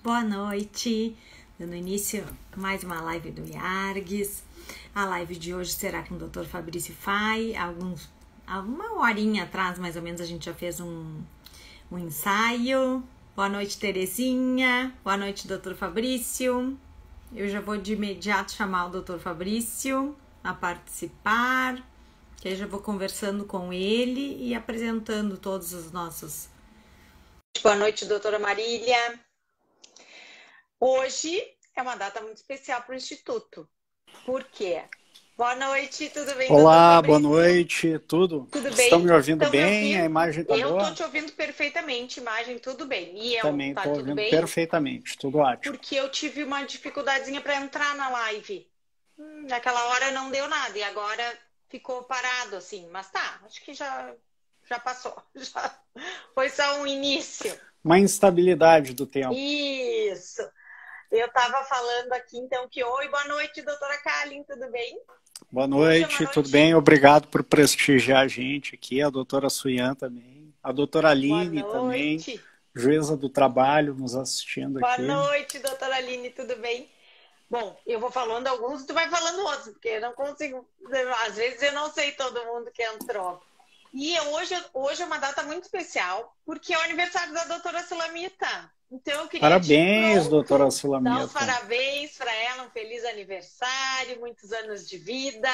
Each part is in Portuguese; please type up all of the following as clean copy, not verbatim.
Boa noite, dando início a mais uma live do IARGS. A live de hoje será com o Dr. Fabrício Fay. Uma horinha atrás, mais ou menos, a gente já fez um ensaio. Boa noite, Terezinha. Boa noite, Dr. Fabrício. Eu já vou de imediato chamar o Dr. Fabrício a participar, que aí já vou conversando com ele e apresentando todos os nossos... Boa noite, doutora Marília. Hoje é uma data muito especial para o Instituto. Por quê? Boa noite, tudo bem? Olá, boa noite, Tudo bem? Estão me ouvindo Estão bem? me ouvindo? A imagem está boa? Eu estou te ouvindo perfeitamente, imagem tudo bem. E eu, também tá estou tudo ouvindo bem? perfeitamente, tudo ótimo. Porque eu tive uma dificuldadezinha para entrar na live. Naquela hora não deu nada e agora ficou parado assim. Mas tá, acho que já passou. Já foi só um início. Uma instabilidade do tempo. Isso. Eu estava falando aqui, então, que oi, boa noite, doutora Kalin, tudo bem? Boa noite, tudo bem? Obrigado por prestigiar a gente aqui, a doutora Suyan também, a doutora Aline também, juíza do trabalho, nos assistindo aqui. Boa noite, doutora Aline, tudo bem? Bom, eu vou falando alguns e tu vai falando outros, porque eu não consigo, às vezes eu não sei todo mundo que entrou. E hoje é uma data muito especial, porque é o aniversário da doutora Sulamita. Então eu queria parabéns, doutora Sulamita. Dar os parabéns para ela, um feliz aniversário, muitos anos de vida.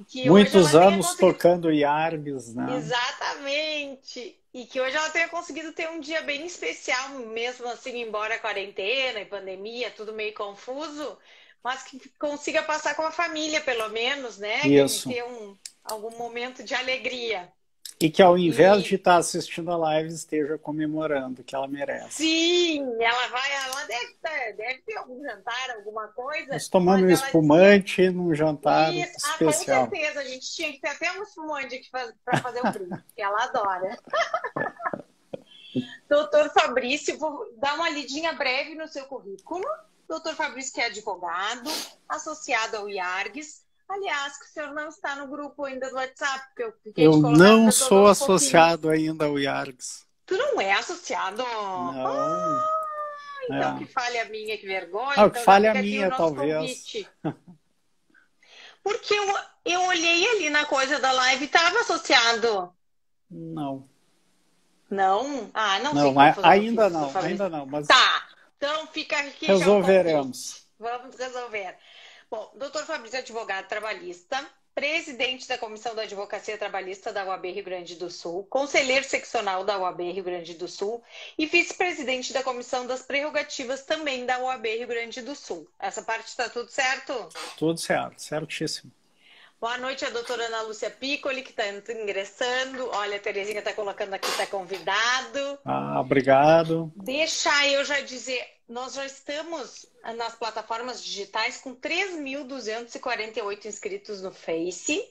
Que muitos anos tocando IARGS, né? Exatamente. E que hoje ela tenha conseguido ter um dia bem especial, mesmo assim, embora a quarentena e pandemia, tudo meio confuso, mas que consiga passar com a família, pelo menos, né? Isso. Que ter algum momento de alegria. E que ao invés de estar assistindo a live, esteja comemorando, que ela merece. Sim, ela deve ter algum jantar, alguma coisa. Nós tomando um espumante num jantar especial. Com certeza, a gente tinha que ter até um espumante aqui para fazer um brinde, que ela adora. Doutor Fabrício, vou dar uma lidinha breve no seu currículo. Doutor Fabrício, que é advogado, associado ao IARGS. Aliás, que o senhor não está no grupo ainda do WhatsApp. Eu não sou associado ainda ao IARGS. Tu não é associado? Não. Então que falha a minha, que vergonha. Então que falha a minha, talvez. Porque eu olhei ali na coisa da live e estava associado. Não. Não? Ah, não sei. Ainda não. Mas... Tá, então fica aqui. Resolveremos. Vamos resolver. Bom, doutor Fabrício é advogado trabalhista, presidente da Comissão da Advocacia Trabalhista da UAB Rio Grande do Sul, conselheiro seccional da UAB Rio Grande do Sul e vice-presidente da Comissão das Prerrogativas também da UAB Rio Grande do Sul. Essa parte está tudo certo? Tudo certo, certíssimo. Boa noite a doutora Ana Lúcia Piccoli, que está ingressando. Olha, a Terezinha está colocando aqui, está convidado. Obrigado. Deixa eu já dizer, nós já estamos nas plataformas digitais com 3.248 inscritos no Face,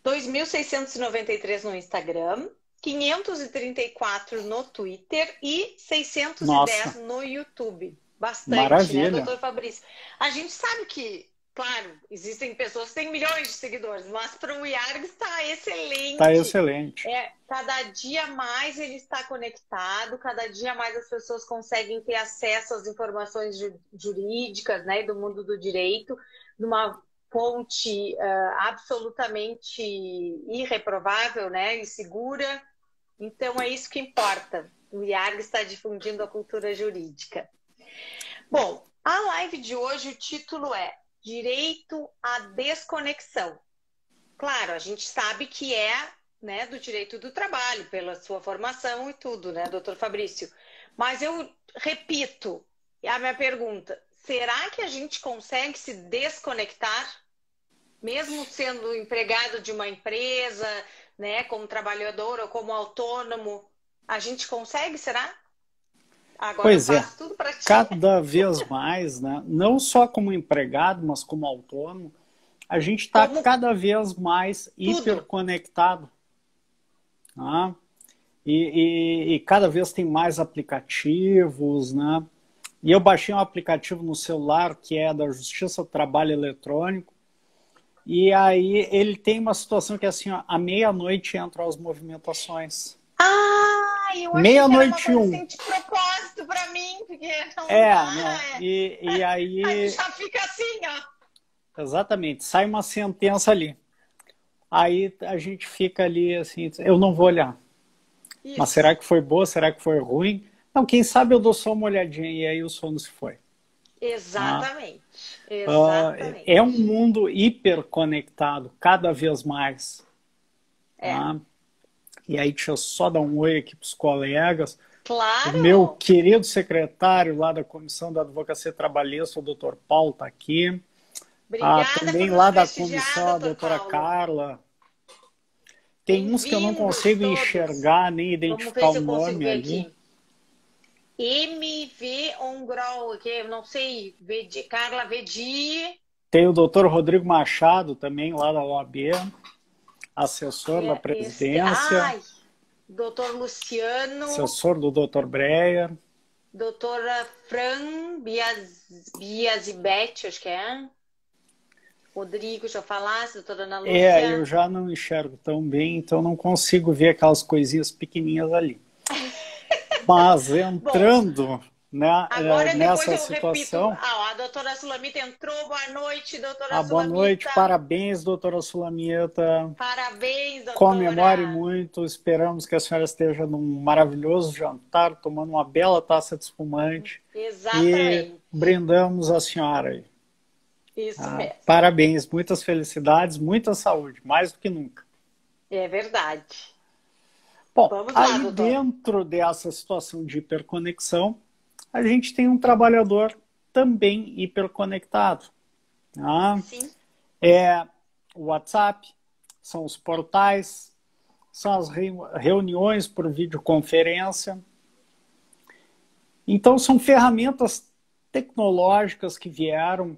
2.693 no Instagram, 534 no Twitter e 610 no YouTube. Bastante, maravilha, né, doutor Fabrício? A gente sabe que, claro, existem pessoas que têm milhões de seguidores, mas para o IARGS está excelente. Está excelente. Cada dia mais ele está conectado, cada dia mais as pessoas conseguem ter acesso às informações jurídicas, né, do mundo do direito, numa fonte absolutamente irreprovável, né, e segura. Então é isso que importa. O IARGS está difundindo a cultura jurídica. Bom, a live de hoje, o título é Direito à Desconexão. Claro, a gente sabe que é, né, do direito do trabalho, pela sua formação e tudo, né, doutor Fabrício? Mas eu repito a minha pergunta, será que a gente consegue se desconectar, mesmo sendo empregado de uma empresa, né, como trabalhador ou como autônomo? A gente consegue, será? Agora pois eu faço tudo para ti. Cada vez mais, né? Não só como empregado, mas como autônomo, a gente está cada vez mais hiperconectado. Tá? E cada vez tem mais aplicativos, né? E eu baixei um aplicativo no celular que é da Justiça do Trabalho Eletrônico. E aí ele tem uma situação que é assim, ó, à meia-noite entram as movimentações. Ah, eu achei meia-noite que era uma coisa assim, de propósito, muito para mim, porque não Não. dá. E aí... Aí já fica assim, ó. Exatamente, sai uma sentença ali. Aí a gente fica ali assim, eu não vou olhar. Isso. Mas será que foi boa? Será que foi ruim? Não, quem sabe eu dou só uma olhadinha e aí o sono se foi. Exatamente. Exatamente. É um mundo hiperconectado, cada vez mais. E aí deixa eu só dar um oi aqui para os colegas. Claro. O meu querido secretário lá da Comissão da Advocacia Trabalhista, o doutor Paulo, está aqui. Obrigada também por lá nos da prestigiar, comissão, a doutora Paulo. Carla. Tem uns que eu não consigo todos. enxergar, nem identificar o nome ali. Aqui. MV Ongrol, que eu não sei, Carla Vedi. Tem o doutor Rodrigo Machado também, lá da OAB, assessor da presidência. Doutor Luciano. Assessor do doutor Breyer. Doutora Fran Biasibete, acho que é. Rodrigo, deixa eu falar, doutora Ana Lúcia. Eu já não enxergo tão bem, então não consigo ver aquelas coisinhas pequenininhas ali. Mas entrando nessa situação... Repito. A doutora Sulamita entrou, boa noite, doutora Sulamita. Boa noite, parabéns, doutora Sulamita. Parabéns, doutora. Comemore muito, esperamos que a senhora esteja num maravilhoso jantar, tomando uma bela taça de espumante. Exatamente. E brindamos a senhora aí. Isso mesmo. Parabéns, muitas felicidades, muita saúde, mais do que nunca. É verdade. Bom, aí dentro dessa situação de hiperconexão, a gente tem um trabalhador também hiperconectado. Sim. É o WhatsApp, são os portais, são as reuniões por videoconferência. Então, são ferramentas tecnológicas que vieram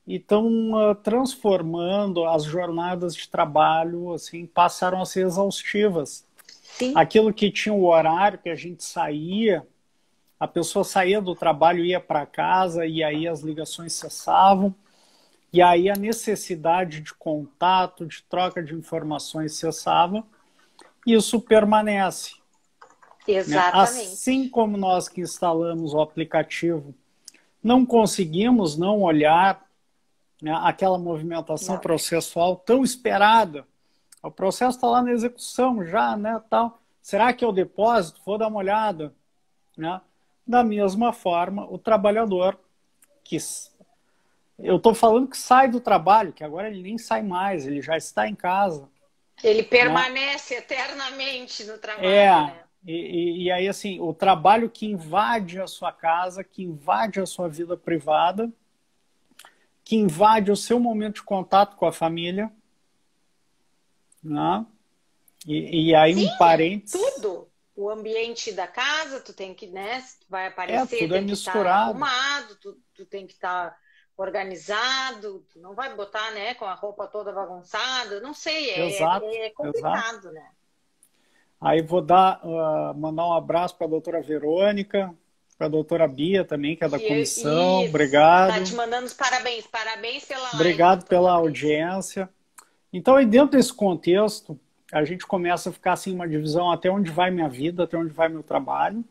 e estão transformando as jornadas de trabalho, assim, passaram a ser exaustivas. Sim. Aquilo que tinha o horário que a gente saía, a pessoa saía do trabalho, ia para casa e aí as ligações cessavam. E aí a necessidade de contato, de troca de informações cessava. E isso permanece. Exatamente. Assim como nós que instalamos o aplicativo, não conseguimos não olhar aquela movimentação processual tão esperada. O processo está lá na execução já, né, tal. Será que é o depósito? Vou dar uma olhada. Da mesma forma, o trabalhador que... Eu estou falando que sai do trabalho, que agora ele nem sai mais, ele já está em casa. Ele permanece eternamente no trabalho. Né? E aí, assim, o trabalho que invade a sua casa, que invade a sua vida privada, que invade o seu momento de contato com a família. Né? E aí, sim, um parênteses... tudo. O ambiente da casa, tu tem que, né? Vai aparecer, tudo tem que misturado. estar arrumado, tu tem que estar organizado, tu não vai botar, né, com a roupa toda bagunçada, não sei, é complicado, exato. Né? Aí vou mandar um abraço para a doutora Verônica, para a doutora Bia também, que é da comissão, obrigado. Tá te mandando os parabéns pela live. Obrigado pela audiência. Então, aí dentro desse contexto, a gente começa a ficar assim, uma divisão até onde vai minha vida, até onde vai meu trabalho.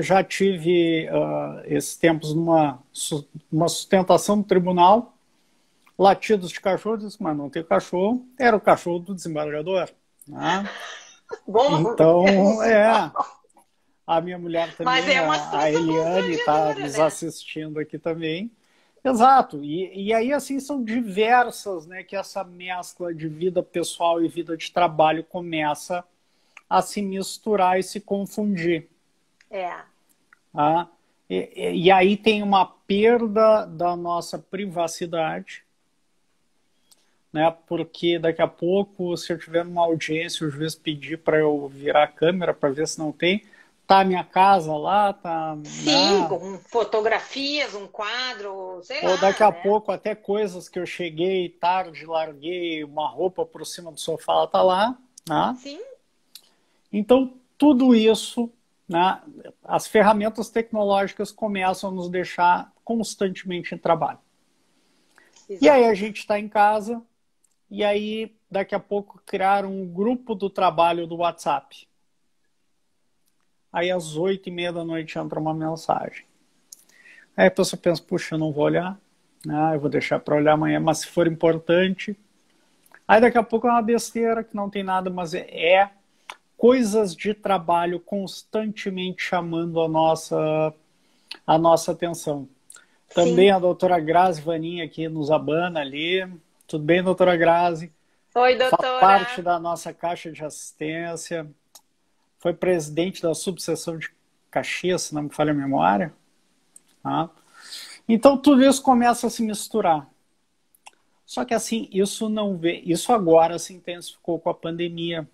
Já tive esses tempos numa sustentação do tribunal, latidos de cachorro, disse, mas não tem cachorro, era o cachorro do desembargador. Né? Bom, então, a minha mulher também, a Eliane, está nos assistindo aqui também. Exato, e aí assim são diversas, né, que essa mescla de vida pessoal e vida de trabalho começa a se misturar e se confundir. E aí tem uma perda da nossa privacidade, né, porque daqui a pouco, se eu tiver numa audiência, o juiz pedir para eu virar a câmera para ver se não tem, tá a minha casa lá, tá... Sim, né? Com fotografias, um quadro, sei lá. Ou daqui a pouco até coisas que eu cheguei tarde, larguei uma roupa por cima do sofá, ela tá lá. Né? Sim. Então, tudo isso, né, as ferramentas tecnológicas começam a nos deixar constantemente em trabalho. Exato. E aí a gente está em casa, e aí daqui a pouco criaram um grupo do trabalho do WhatsApp. aí às 8h30 da noite entra uma mensagem. Aí a pessoa pensa, puxa, eu não vou olhar, eu vou deixar para olhar amanhã, mas se for importante... Aí daqui a pouco é uma besteira que não tem nada, mas é coisas de trabalho constantemente chamando a nossa atenção. Também a doutora Grazi Vaninha aqui nos abana ali. Tudo bem, doutora Grazi? Oi, doutora. Faz parte da nossa caixa de assistência. Foi presidente da subseção de Caxias, se não me falha a memória. Então tudo isso começa a se misturar. Só que assim, isso agora se intensificou com a pandemia.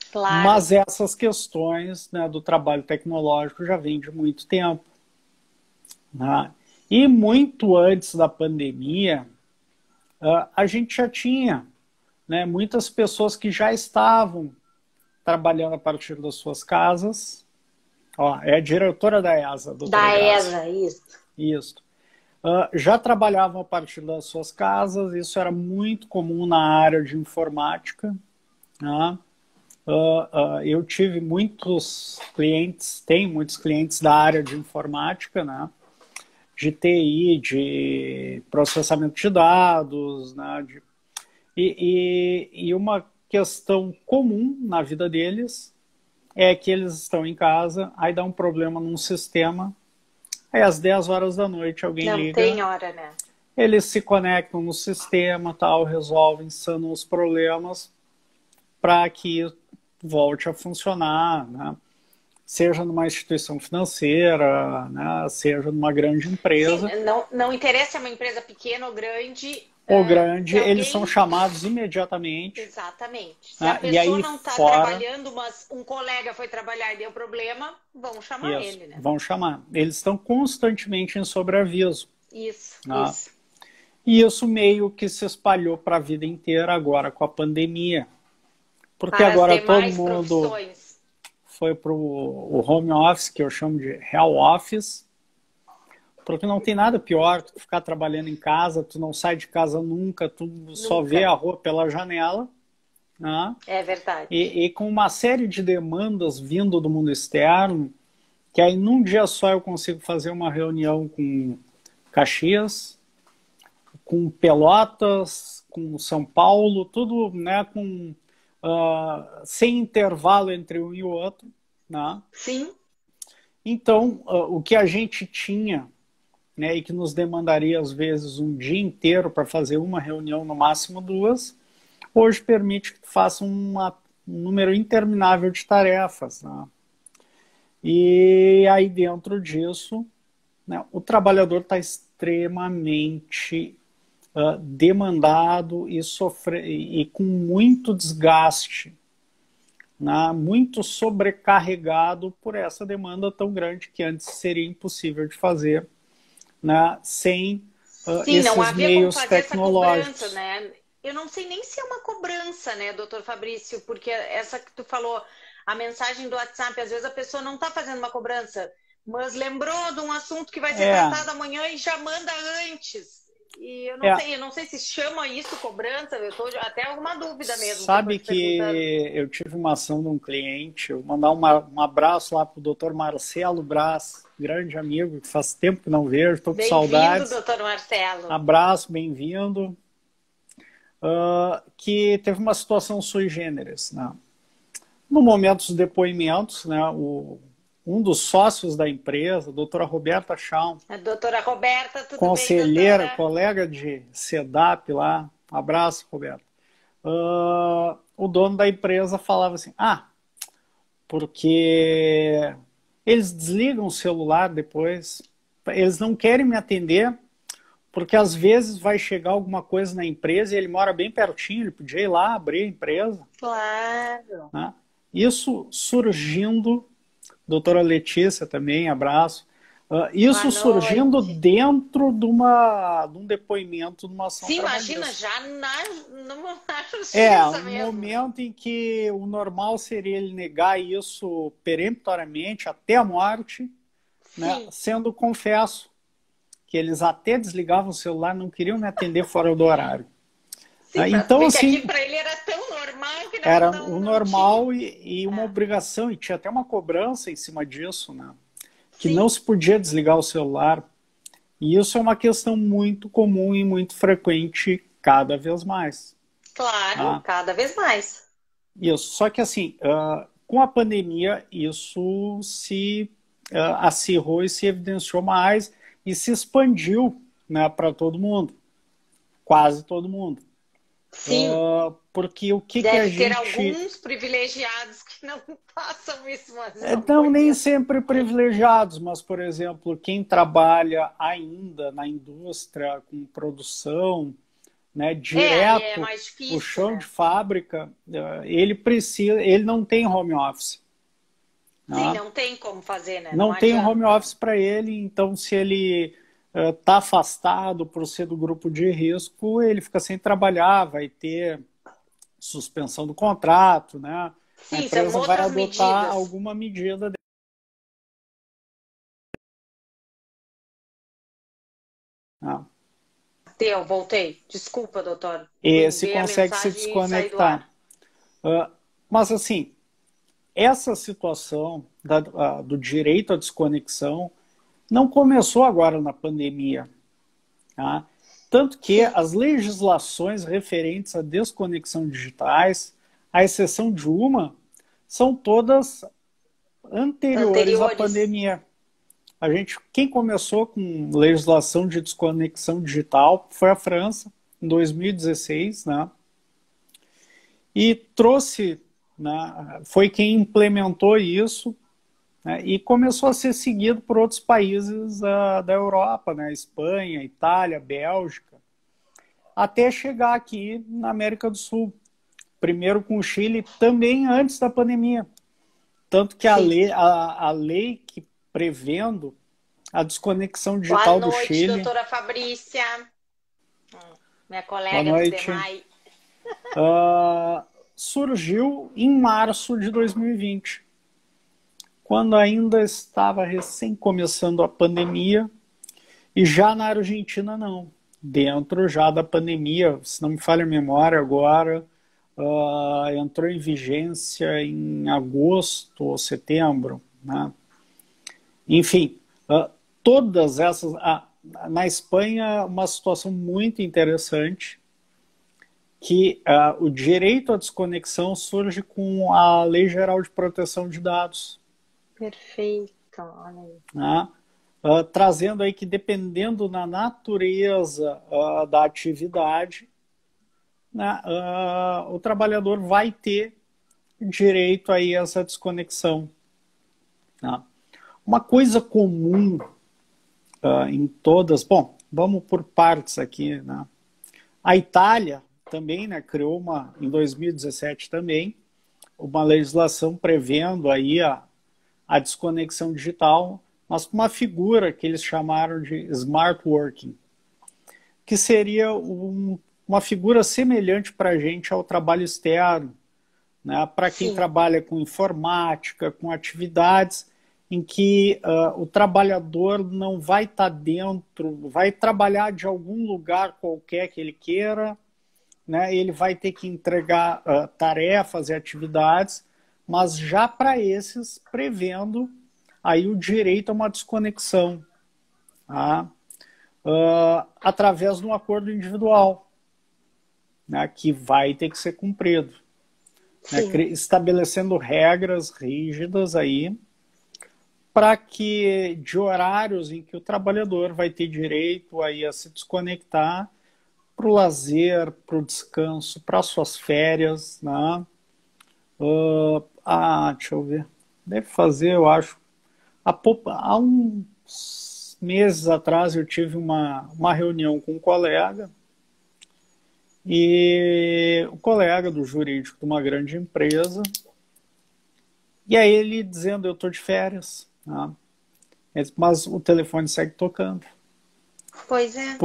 Claro. Mas essas questões, né, do trabalho tecnológico já vêm de muito tempo. Né? E muito antes da pandemia, a gente já tinha, né, muitas pessoas que já estavam trabalhando a partir das suas casas. Ó, é a diretora da ESA. Da ESA, isso. Isso. Já trabalhavam a partir das suas casas, isso era muito comum na área de informática. Né? Eu tive muitos clientes, tenho muitos clientes da área de informática, né? De TI, de processamento de dados, né? E uma questão comum na vida deles é que eles estão em casa, aí dá um problema num sistema, aí às 10 horas da noite alguém liga. Não tem hora, né? Eles se conectam no sistema, tal, resolvem, sanam os problemas para que volte a funcionar, né? Seja numa instituição financeira, né? Seja numa grande empresa. Sim, não interessa se é uma empresa pequena ou grande. Eles são chamados imediatamente. Exatamente. Se a pessoa não está trabalhando, mas um colega foi trabalhar e deu problema, vão chamar ele, né? Vão chamar. Eles estão constantemente em sobreaviso. Isso. E isso meio que se espalhou para a vida inteira agora com a pandemia. Porque para agora as demais todo mundo profissões. Foi para o home office, que eu chamo de real office. Porque não tem nada pior que tu ficar trabalhando em casa, tu não sai de casa nunca, só vê a rua pela janela. Né? É verdade. E com uma série de demandas vindo do mundo externo, que aí num dia só eu consigo fazer uma reunião com Caxias, com Pelotas, com São Paulo, tudo, né, sem intervalo entre um e o outro. Né? Sim. Então, o que a gente tinha, né, e que nos demandaria às vezes um dia inteiro para fazer uma reunião, no máximo 2, hoje permite que tu faça um número interminável de tarefas. Né? E aí dentro disso, né, o trabalhador está extremamente demandado e com muito desgaste, né, muito sobrecarregado por essa demanda tão grande que antes seria impossível de fazer, né, sem Sim, esses não havia meios como fazer tecnológicos. Essa cobrança, né? Eu não sei nem se é uma cobrança, né, doutor Fabrício, porque essa que tu falou, a mensagem do WhatsApp, às vezes a pessoa não está fazendo uma cobrança, mas lembrou de um assunto que vai ser tratado amanhã e já manda antes. E eu não sei se chama isso cobrança, eu estou até alguma dúvida mesmo. Sabe que eu tive uma ação de um cliente, eu vou mandar um abraço lá para o doutor Marcelo Braz, grande amigo, que faz tempo que não vejo, estou com saudades. Bem-vindo, doutor Marcelo. Abraço, bem-vindo. Que teve uma situação sui generis. Né? No momento dos depoimentos, né, um dos sócios da empresa, a doutora Roberta Schaum, a doutora Roberta, tudo conselheira, bem, colega de SEDAP lá, um abraço, Roberta. O dono da empresa falava assim, porque eles desligam o celular depois, eles não querem me atender, porque às vezes vai chegar alguma coisa na empresa e ele mora bem pertinho, ele podia ir lá abrir a empresa. Claro. Né? Isso surgindo, doutora Letícia também, abraço, isso surgindo dentro de um depoimento, de uma ação. Sim, imagina, já numa justiça mesmo. Um momento em que o normal seria ele negar isso peremptoriamente até a morte, né? Sendo confesso que eles até desligavam o celular, não queriam me atender fora do horário. Sim, Então, porque assim, aqui para ele era tão normal que era não, o não tinha. normal e uma obrigação, e tinha até uma cobrança em cima disso, né? Que não Sim, se podia desligar o celular. E isso é uma questão muito comum e muito frequente cada vez mais. claro, Tá? cada vez mais. Isso. Só que assim, com a pandemia, isso se acirrou e se evidenciou mais e se expandiu, né, para todo mundo, quase todo mundo. Sim, Porque o que a deve ter gente... alguns privilegiados que não passam isso, mas eu não Não, nem conheço. sempre privilegiados, mas, por exemplo, quem trabalha ainda na indústria com produção, né, Aí é direto, mais o difícil, chão de né? fábrica, ele não tem home office. Sim, Né? não tem como fazer, né? Não Não tem um home adianta. office para ele, então se ele está afastado por ser do grupo de risco, ele fica sem trabalhar, vai ter suspensão do contrato, né? A Sim, são empresa vai outras adotar medidas. alguma medida. Né? Voltei. Desculpa, doutor. Fui E se ver a consegue se mensagem e sair do desconectar. ar. Mas assim, essa situação do direito à desconexão não começou agora na pandemia. Tá? Tanto que Sim, as legislações referentes à desconexão digitais, à exceção de uma, são todas anteriores à anteriores. pandemia. Quem começou com legislação de desconexão digital foi a França, em 2016, né? E trouxe, né, foi quem implementou isso, né, e começou a ser seguido por outros países da Europa, né? Espanha, Itália, Bélgica, até chegar aqui na América do Sul. Primeiro com o Chile, também antes da pandemia. Tanto que Sim. a lei que prevendo a desconexão Boa digital do noite, Chile, doutora Fabrícia, minha boa colega do noite, DEMAI. surgiu em março de 2020, quando ainda estava recém começando a pandemia, e já na Argentina não. Dentro já da pandemia, se não me falha a memória agora, entrou em vigência em agosto ou setembro, né? Enfim, todas essas... na Espanha, uma situação muito interessante, que o direito à desconexão surge com a Lei Geral de Proteção de Dados. Perfeito, olha aí. Né? Trazendo aí que, dependendo da natureza da atividade, né, o trabalhador vai ter direito aí a essa desconexão. Né? Uma coisa comum em todas... Bom, vamos por partes aqui. Né? A Itália também, né, criou em 2017 também, uma legislação prevendo aí a desconexão digital, mas com uma figura que eles chamaram de smart working, que seria uma figura semelhante para a gente ao trabalho externo, né? Para quem Sim, trabalha com informática, com atividades em que o trabalhador não vai estar dentro, vai trabalhar de algum lugar qualquer que ele queira, né? Ele vai ter que entregar tarefas e atividades, mas já para esses prevendo aí o direito a uma desconexão, tá? Através de um acordo individual, né? Que vai ter que ser cumprido, né? sim. Estabelecendo regras rígidas aí para que de horários em que o trabalhador vai ter direito aí a se desconectar para o lazer, para o descanso, para suas férias, né? Deixa eu ver. Deve fazer, eu acho. Há uns meses atrás eu tive uma reunião com um colega, e o colega do jurídico de uma grande empresa, e aí ele dizendo, eu estou de férias, né? Mas o telefone segue tocando. Pois é.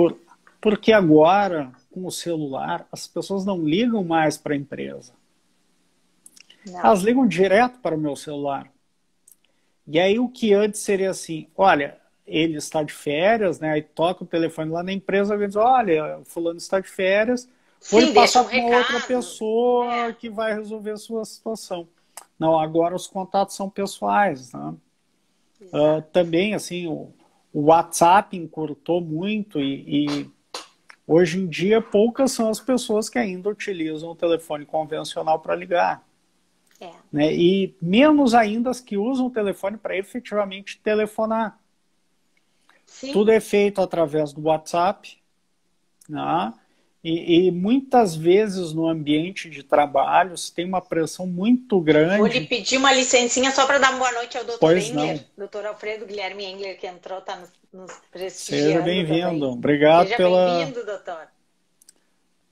Porque agora, com o celular, as pessoas não ligam mais para a empresa. Não. Elas ligam direto para o meu celular. E aí o que antes seria assim, olha, ele está de férias, né? Aí toca o telefone lá na empresa e diz, olha, o fulano está de férias, Foi Sim, deixa passar um para uma outra recado. pessoa que vai resolver a sua situação. Não, agora os contatos são pessoais, né? Também, assim, o WhatsApp encurtou muito e hoje em dia poucas são as pessoas que ainda utilizam o telefone convencional para ligar. Né? E menos ainda as que usam o telefone para efetivamente telefonar. Sim. Tudo é feito através do WhatsApp, né? E muitas vezes no ambiente de trabalho se tem uma pressão muito grande. Vou lhe pedir uma licencinha só para dar uma boa noite ao doutor Engler, doutor Alfredo Guilherme Engler, que entrou, está nos prestigiando. Seja bem-vindo. Obrigado Seja bem-vindo, doutor.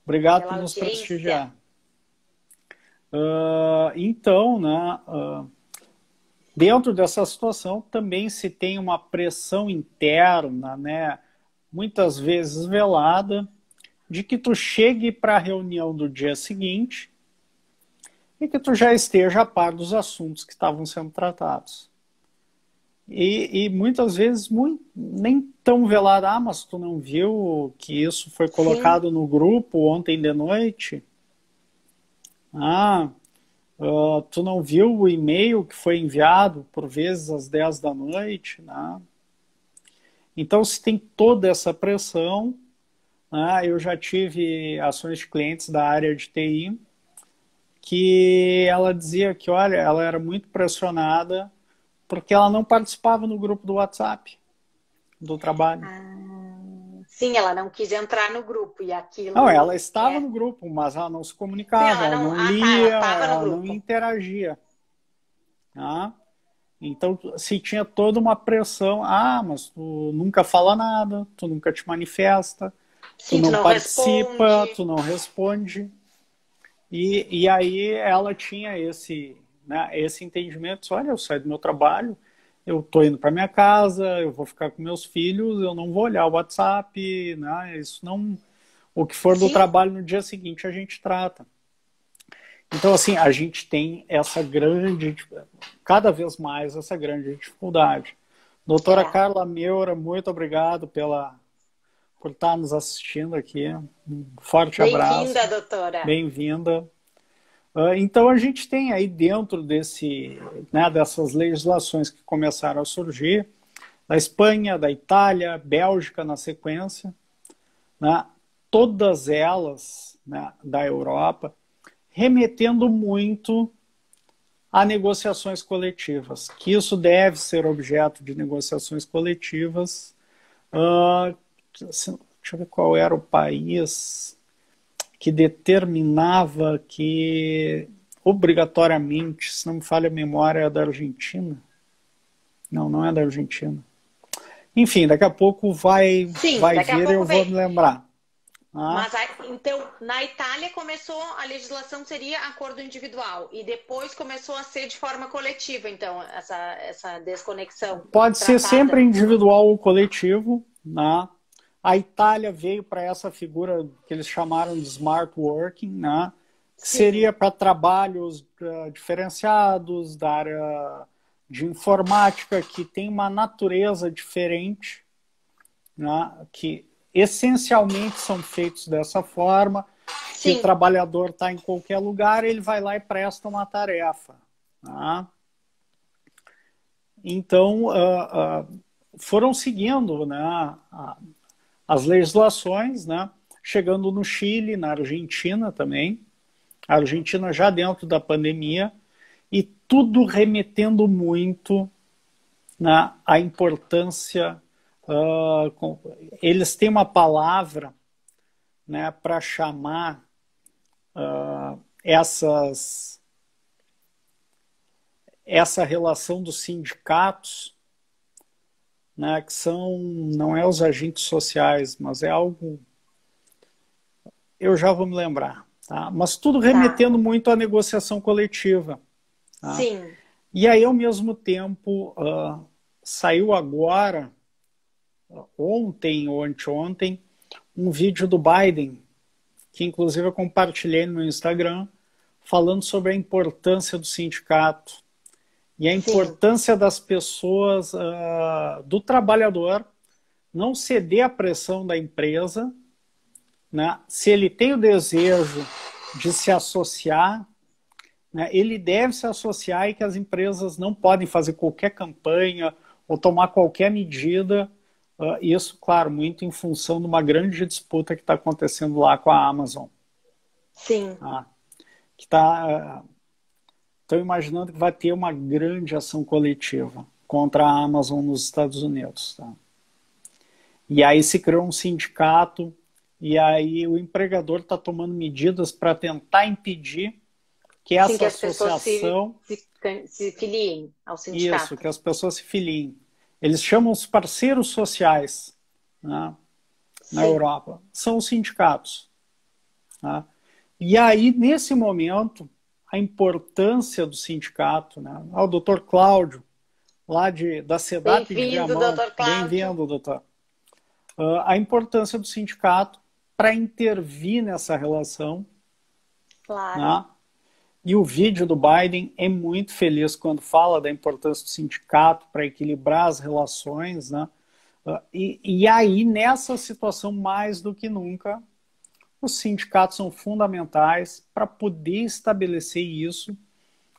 Obrigado por nos prestigiar. Então, né, dentro dessa situação também se tem uma pressão interna, né, muitas vezes velada, de que tu chegue para a reunião do dia seguinte e que tu já esteja a par dos assuntos que estavam sendo tratados. E muitas vezes nem tão velada, mas tu não viu que isso foi colocado no grupo ontem de noite? Tu não viu o e-mail que foi enviado por vezes às 10 da noite? Né? Então, se tem toda essa pressão, eu já tive ações de clientes da área de TI que ela dizia que, olha, ela era muito pressionada porque ela não participava no grupo do WhatsApp do trabalho. Sim, ela não quis entrar no grupo e aquilo... Não, ela estava no grupo, mas ela não se comunicava, ela não lia, ela não interagia. Então, se tinha toda uma pressão, mas tu nunca fala nada, tu nunca te manifesta, tu não participa, tu não responde. E aí ela tinha esse entendimento, olha, eu saio do meu trabalho, eu estou indo para minha casa, eu vou ficar com meus filhos, eu não vou olhar o WhatsApp, né? Isso não, o que for do trabalho no dia seguinte a gente trata. Então, assim, a gente tem essa grande, cada vez mais essa grande dificuldade. Doutora Carla Meura, muito obrigado por estar nos assistindo aqui. Um forte abraço. Bem-vinda, doutora. Bem-vinda. Então, a gente tem aí dentro dessas legislações que começaram a surgir, da Espanha, da Itália, Bélgica na sequência, né, todas elas, né, da Europa, remetendo muito a negociações coletivas, que isso deve ser objeto de negociações coletivas. Deixa eu ver qual era o país que determinava que obrigatoriamente, se não me falha a memória, é da Argentina. Não é da Argentina. Enfim, daqui a pouco vai vir e eu vou me lembrar. Mas, então, na Itália começou, a legislação seria acordo individual e depois começou a ser de forma coletiva, então, essa desconexão. Pode ser sempre individual ou coletivo, né? A Itália veio para essa figura que eles chamaram de smart working, né? Que seria para trabalhos diferenciados, da área de informática, que tem uma natureza diferente, né? Que essencialmente são feitos dessa forma, que o trabalhador está em qualquer lugar, ele vai lá e presta uma tarefa. Né? Então, foram seguindo, né, as legislações, né, chegando no Chile, na Argentina também, a Argentina já dentro da pandemia, e tudo remetendo muito, né, à importância. Eles têm uma palavra, né, para chamar essa relação dos sindicatos, né, que não é os agentes sociais, mas é algo, eu já vou me lembrar, tá? Mas tudo remetendo muito à negociação coletiva. Tá? Sim. E aí, ao mesmo tempo, saiu agora, ontem ou anteontem, um vídeo do Biden, que inclusive eu compartilhei no meu Instagram, falando sobre a importância do sindicato e a importância das pessoas, do trabalhador, não ceder à pressão da empresa, né, se ele tem o desejo de se associar, né, ele deve se associar, e que as empresas não podem fazer qualquer campanha ou tomar qualquer medida. Isso, claro, muito em função de uma grande disputa que está acontecendo lá com a Amazon. Sim. Que está... Estou imaginando que vai ter uma grande ação coletiva contra a Amazon nos Estados Unidos. Tá? E aí se criou um sindicato, e aí o empregador está tomando medidas para tentar impedir que essa que as associação... se filiem ao sindicato. Isso, que as pessoas se filiem. Eles chamam os parceiros sociais, né, na Europa. São os sindicatos. Tá? E aí, nesse momento, a importância do sindicato, né? O doutor Cláudio, lá da SEDAP de Viamão. Bem-vindo, doutor. A importância do sindicato para intervir nessa relação. Claro. Né? E o vídeo do Biden é muito feliz quando fala da importância do sindicato para equilibrar as relações. Né? E aí, nessa situação, mais do que nunca, os sindicatos são fundamentais para poder estabelecer isso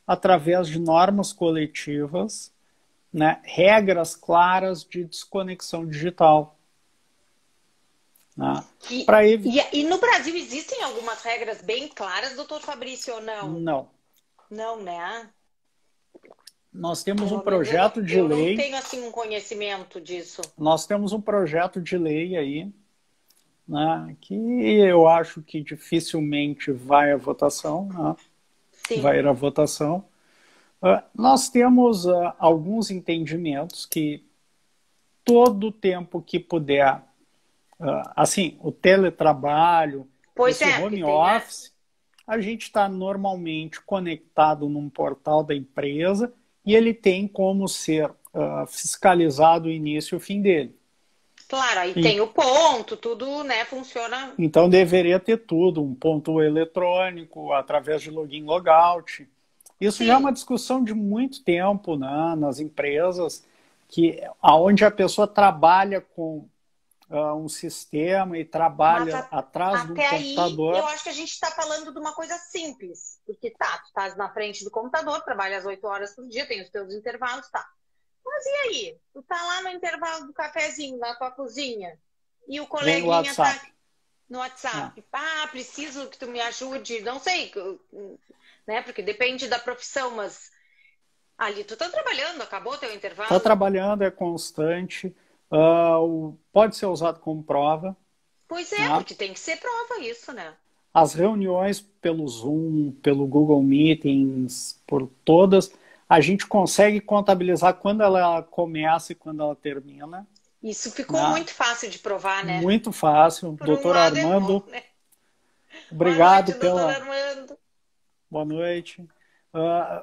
através de normas coletivas, né, regras claras de desconexão digital. Né, e no Brasil existem algumas regras bem claras, doutor Fabrício, ou não? Não. Não, né? Nós temos um projeto de lei... Eu não tenho assim um conhecimento disso. Nós temos um projeto de lei aí, né, que eu acho que dificilmente vai à votação. Né? Sim. Vai ir à votação. Nós temos alguns entendimentos que todo o tempo que puder, assim, o teletrabalho, esse home office, a gente está normalmente conectado num portal da empresa e ele tem como ser fiscalizado o início e o fim dele. Claro, aí tem o ponto, tudo, né, funciona. Então deveria ter tudo, um ponto eletrônico, através de login logout. Isso já é uma discussão de muito tempo, né, nas empresas, onde a pessoa trabalha com um sistema e trabalha atrás do computador. Aí, eu acho que a gente está falando de uma coisa simples, porque tu estás na frente do computador, trabalha às 8 horas por dia, tem os teus intervalos, tá. Mas e aí? Tu tá lá no intervalo do cafezinho, na tua cozinha, e o coleguinha tá no WhatsApp. Preciso que tu me ajude, não sei, né? Porque depende da profissão, mas ali tu tá trabalhando, acabou o teu intervalo? Tá trabalhando, é constante, pode ser usado como prova. Pois é, porque tem que ser prova isso, né? As reuniões pelo Zoom, pelo Google Meetings, por todas... A gente consegue contabilizar quando ela começa e quando ela termina. Isso ficou muito fácil de provar, né? Muito fácil. Doutor Armando, bom, né? obrigado Boa noite, doutor Armando. Boa noite.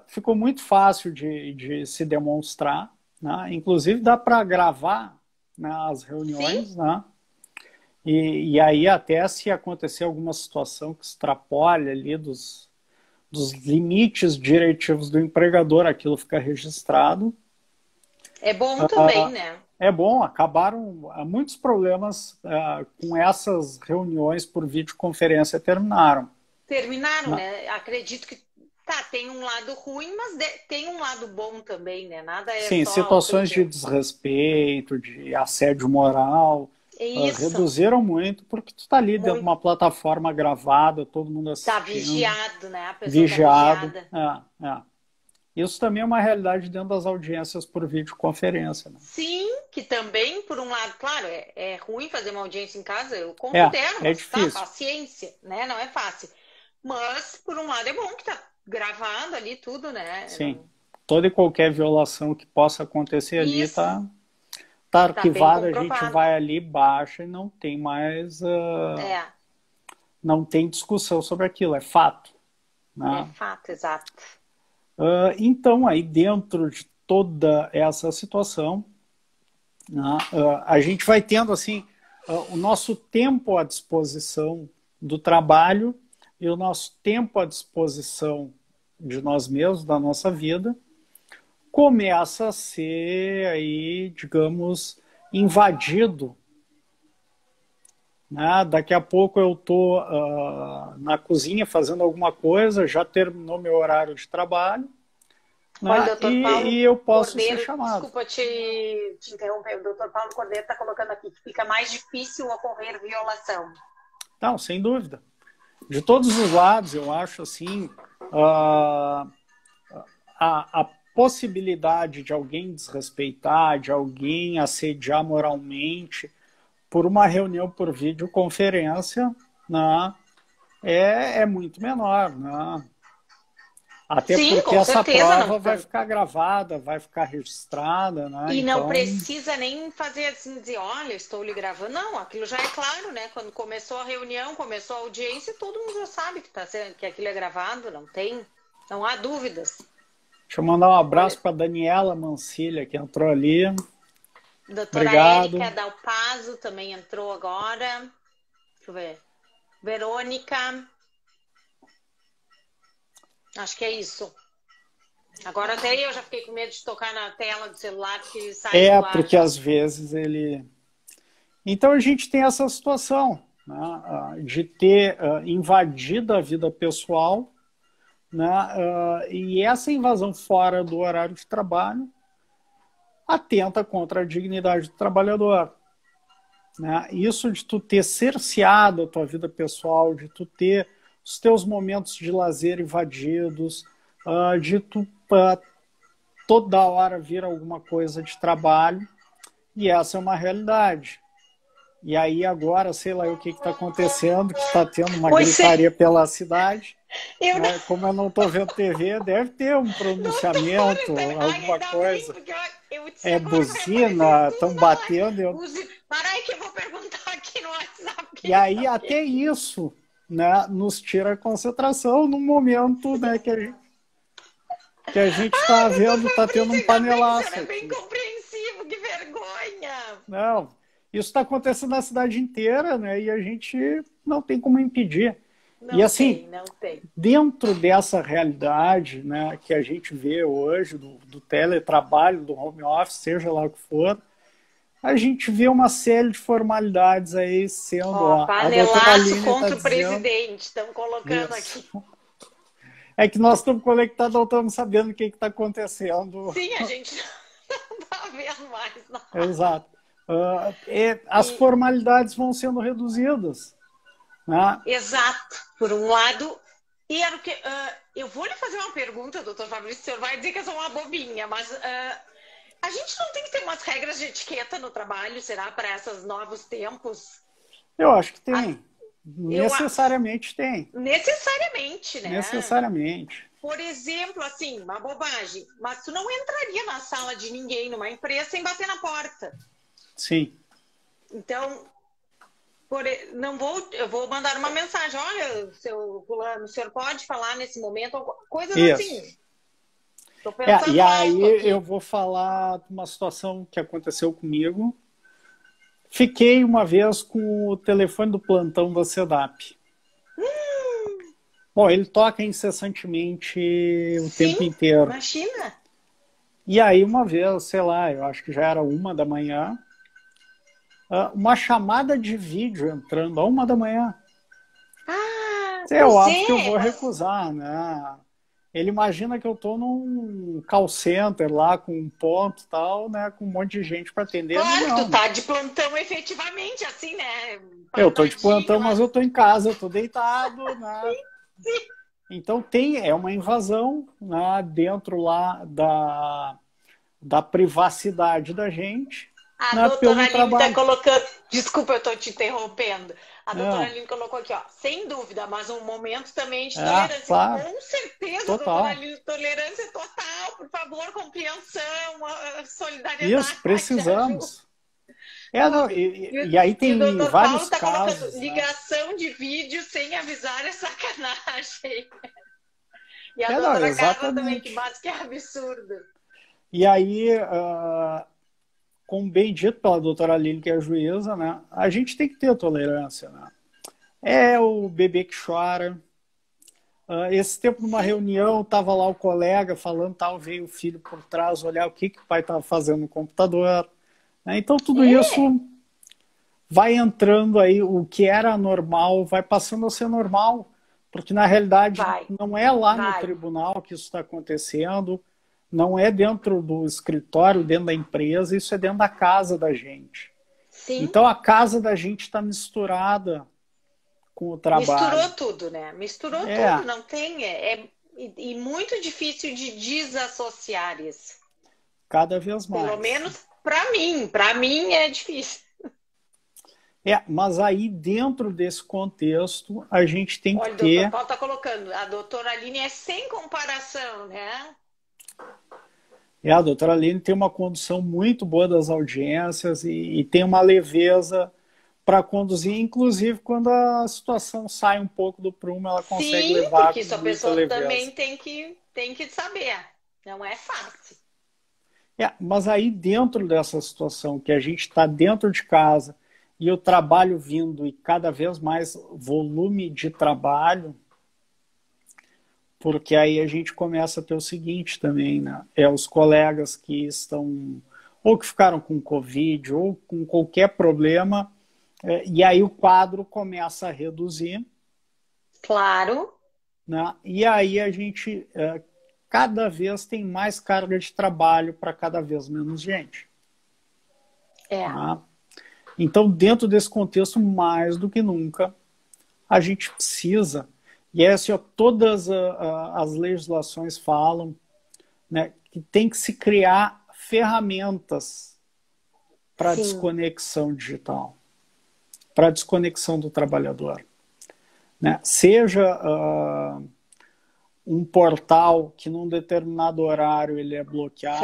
Ficou muito fácil de se demonstrar. Né? Inclusive, dá para gravar, né, as reuniões. Né? E aí, até se acontecer alguma situação que extrapole ali dos limites diretivos do empregador, aquilo fica registrado. É bom também, né? É bom, acabaram muitos problemas com essas reuniões por videoconferência terminaram. Terminaram, né? Acredito que tem um lado ruim, mas tem um lado bom também, né? Nada é Sim, só situações de desrespeito, de assédio moral, reduziram muito, porque tu tá ali dentro de uma plataforma gravada, todo mundo assistindo. Tá vigiado, né? A pessoa vigiado. Tá vigiada. Isso também é uma realidade dentro das audiências por videoconferência. Né? Sim, que também, por um lado, claro, é ruim fazer uma audiência em casa, eu considero, é difícil. Paciência, né? Não é fácil. Mas, por um lado, é bom que tá gravado ali tudo, né? Sim. Toda e qualquer violação que possa acontecer ali tá arquivada, a gente vai ali, baixa e não tem mais... Não tem discussão sobre aquilo, é fato. Né? É fato, exato. Então, aí dentro de toda essa situação, né, a gente vai tendo assim, o nosso tempo à disposição do trabalho e o nosso tempo à disposição de nós mesmos, da nossa vida, começa a ser aí, digamos, invadido né? Daqui a pouco eu estou na cozinha fazendo alguma coisa, já terminou meu horário de trabalho, Olha, né? doutor Paulo E eu posso ser Cordeiro, chamado. desculpa te interromper, o doutor Paulo Cordeiro está colocando aqui que fica mais difícil ocorrer violação. Não, sem dúvida. De todos os lados, eu acho assim, a possibilidade de alguém desrespeitar, de alguém assediar moralmente por uma reunião por videoconferência, né, é muito menor, né? Até Sim, porque com essa certeza. prova Não. vai ficar gravada, vai ficar registrada, né? E não Então, precisa nem fazer assim, dizer, olha, estou lhe gravando. Não, aquilo já é claro, né? Quando começou a reunião, começou a audiência, todo mundo já sabe que aquilo é gravado, não há dúvidas. deixa eu mandar um abraço para Daniela Mancilha, que entrou ali. Doutora Obrigado. Érica Dalpazo também entrou agora. Deixa eu ver. Verônica. Acho que é isso. Agora até eu já fiquei com medo de tocar na tela do celular que sai do ar. Porque às vezes ele... Então a gente tem essa situação, né, de ter invadido a vida pessoal, né, e essa invasão fora do horário de trabalho atenta contra a dignidade do trabalhador. Né? Isso de tu ter cerceado a tua vida pessoal, de tu ter os teus momentos de lazer invadidos, de tu toda hora vir alguma coisa de trabalho, e essa é uma realidade. E aí agora, sei lá o que está acontecendo, que está tendo uma gritaria pela cidade. Né? Como eu não estou vendo TV, deve ter um pronunciamento, alguma coisa. É buzina, estão batendo. Para aí que eu vou perguntar aqui no WhatsApp. E aí até isso, né, nos tira a concentração no momento, né, que a gente está vendo, está tendo um panelaço. É bem compreensivo, que vergonha. Não, isso está acontecendo na cidade inteira, né, e a gente não tem como impedir. Não e assim, não tem. Dentro dessa realidade, né, que a gente vê hoje, do teletrabalho, do home office, seja lá o que for, a gente vê uma série de formalidades aí sendo... panelaço contra o presidente, estão colocando aqui. É que nós estamos conectados, não estamos sabendo o que está acontecendo. Sim, a gente não está vendo mais. Não. Exato. As formalidades vão sendo reduzidas. Né? Exato. Por um lado, e era o que... eu vou lhe fazer uma pergunta, doutor Fabrício, o senhor vai dizer que eu sou uma bobinha, mas... a gente não tem que ter umas regras de etiqueta no trabalho, será, para esses novos tempos? Eu acho que tem. Necessariamente tem. Necessariamente, né? Necessariamente. Por exemplo, assim, uma bobagem, mas tu não entraria na sala de ninguém numa empresa sem bater na porta. Sim. Então, eu vou mandar uma mensagem. Olha, seu fulano, o senhor pode falar nesse momento? Coisas assim. E aí eu vou falar de uma situação que aconteceu comigo. Fiquei uma vez com o telefone do plantão da SEDAP. Bom, ele toca incessantemente o tempo inteiro. Imagina! E aí uma vez, sei lá, eu acho que já era 1h, uma chamada de vídeo entrando a 1h. É óbvio que eu vou recusar, né? Ele imagina que eu estou num call center lá com um ponto e tal, né? Com um monte de gente para atender. Claro, tu tá de plantão efetivamente, assim, né? Eu tô de plantão, mas eu tô em casa, eu tô deitado, né? Sim. Então é uma invasão, né, dentro lá da privacidade da gente. A né, doutora Aline está colocando... Desculpa, eu estou te interrompendo. A doutora Aline colocou aqui, ó, sem dúvida, mas um momento também de tolerância. Claro. Com certeza, total. Doutora Aline, tolerância total, por favor, compreensão, solidariedade. Isso, precisamos. E aí tem vários Paulo casos. Colocando, ligação de vídeo sem avisar é sacanagem. E a doutora Carla também, que é absurdo. E aí... como bem dito pela doutora Aline, que é a juíza, né, a gente tem que ter tolerância. Né? É o bebê que chora. Esse tempo, numa reunião, estava lá o colega falando, tal, veio o filho por trás olhar o que o pai estava fazendo no computador. Né? Então, tudo isso vai entrando aí, o que era normal vai passando a ser normal, porque na realidade não é lá no tribunal que isso está acontecendo, não é dentro do escritório, dentro da empresa, isso é dentro da casa da gente. Sim. Então a casa da gente está misturada com o trabalho. Misturou tudo, né? Misturou tudo, não tem. E muito difícil de desassociar isso. Cada vez mais. Pelo menos para mim é difícil. Mas aí dentro desse contexto a gente tem que ter... Olha, o doutor Paulo está colocando, a doutora Aline é sem comparação, né? A doutora Aline tem uma condução muito boa das audiências e tem uma leveza para conduzir, inclusive quando a situação sai um pouco do prumo, ela consegue levar. Sim, porque isso a pessoa leveza. Também tem que saber, não é fácil. Mas aí dentro dessa situação que a gente está dentro de casa e o trabalho vindo e cada vez mais volume de trabalho, porque aí a gente começa a ter o seguinte também, né? Os colegas que estão, ou que ficaram com Covid, ou com qualquer problema, e aí o quadro começa a reduzir. Claro. Né? E aí a gente cada vez tem mais carga de trabalho para cada vez menos gente. Tá? Então, dentro desse contexto, mais do que nunca, a gente precisa... E assim, todas as legislações falam, né, que tem que se criar ferramentas para desconexão digital, para desconexão do trabalhador. Né? Seja um portal que num determinado horário ele é bloqueado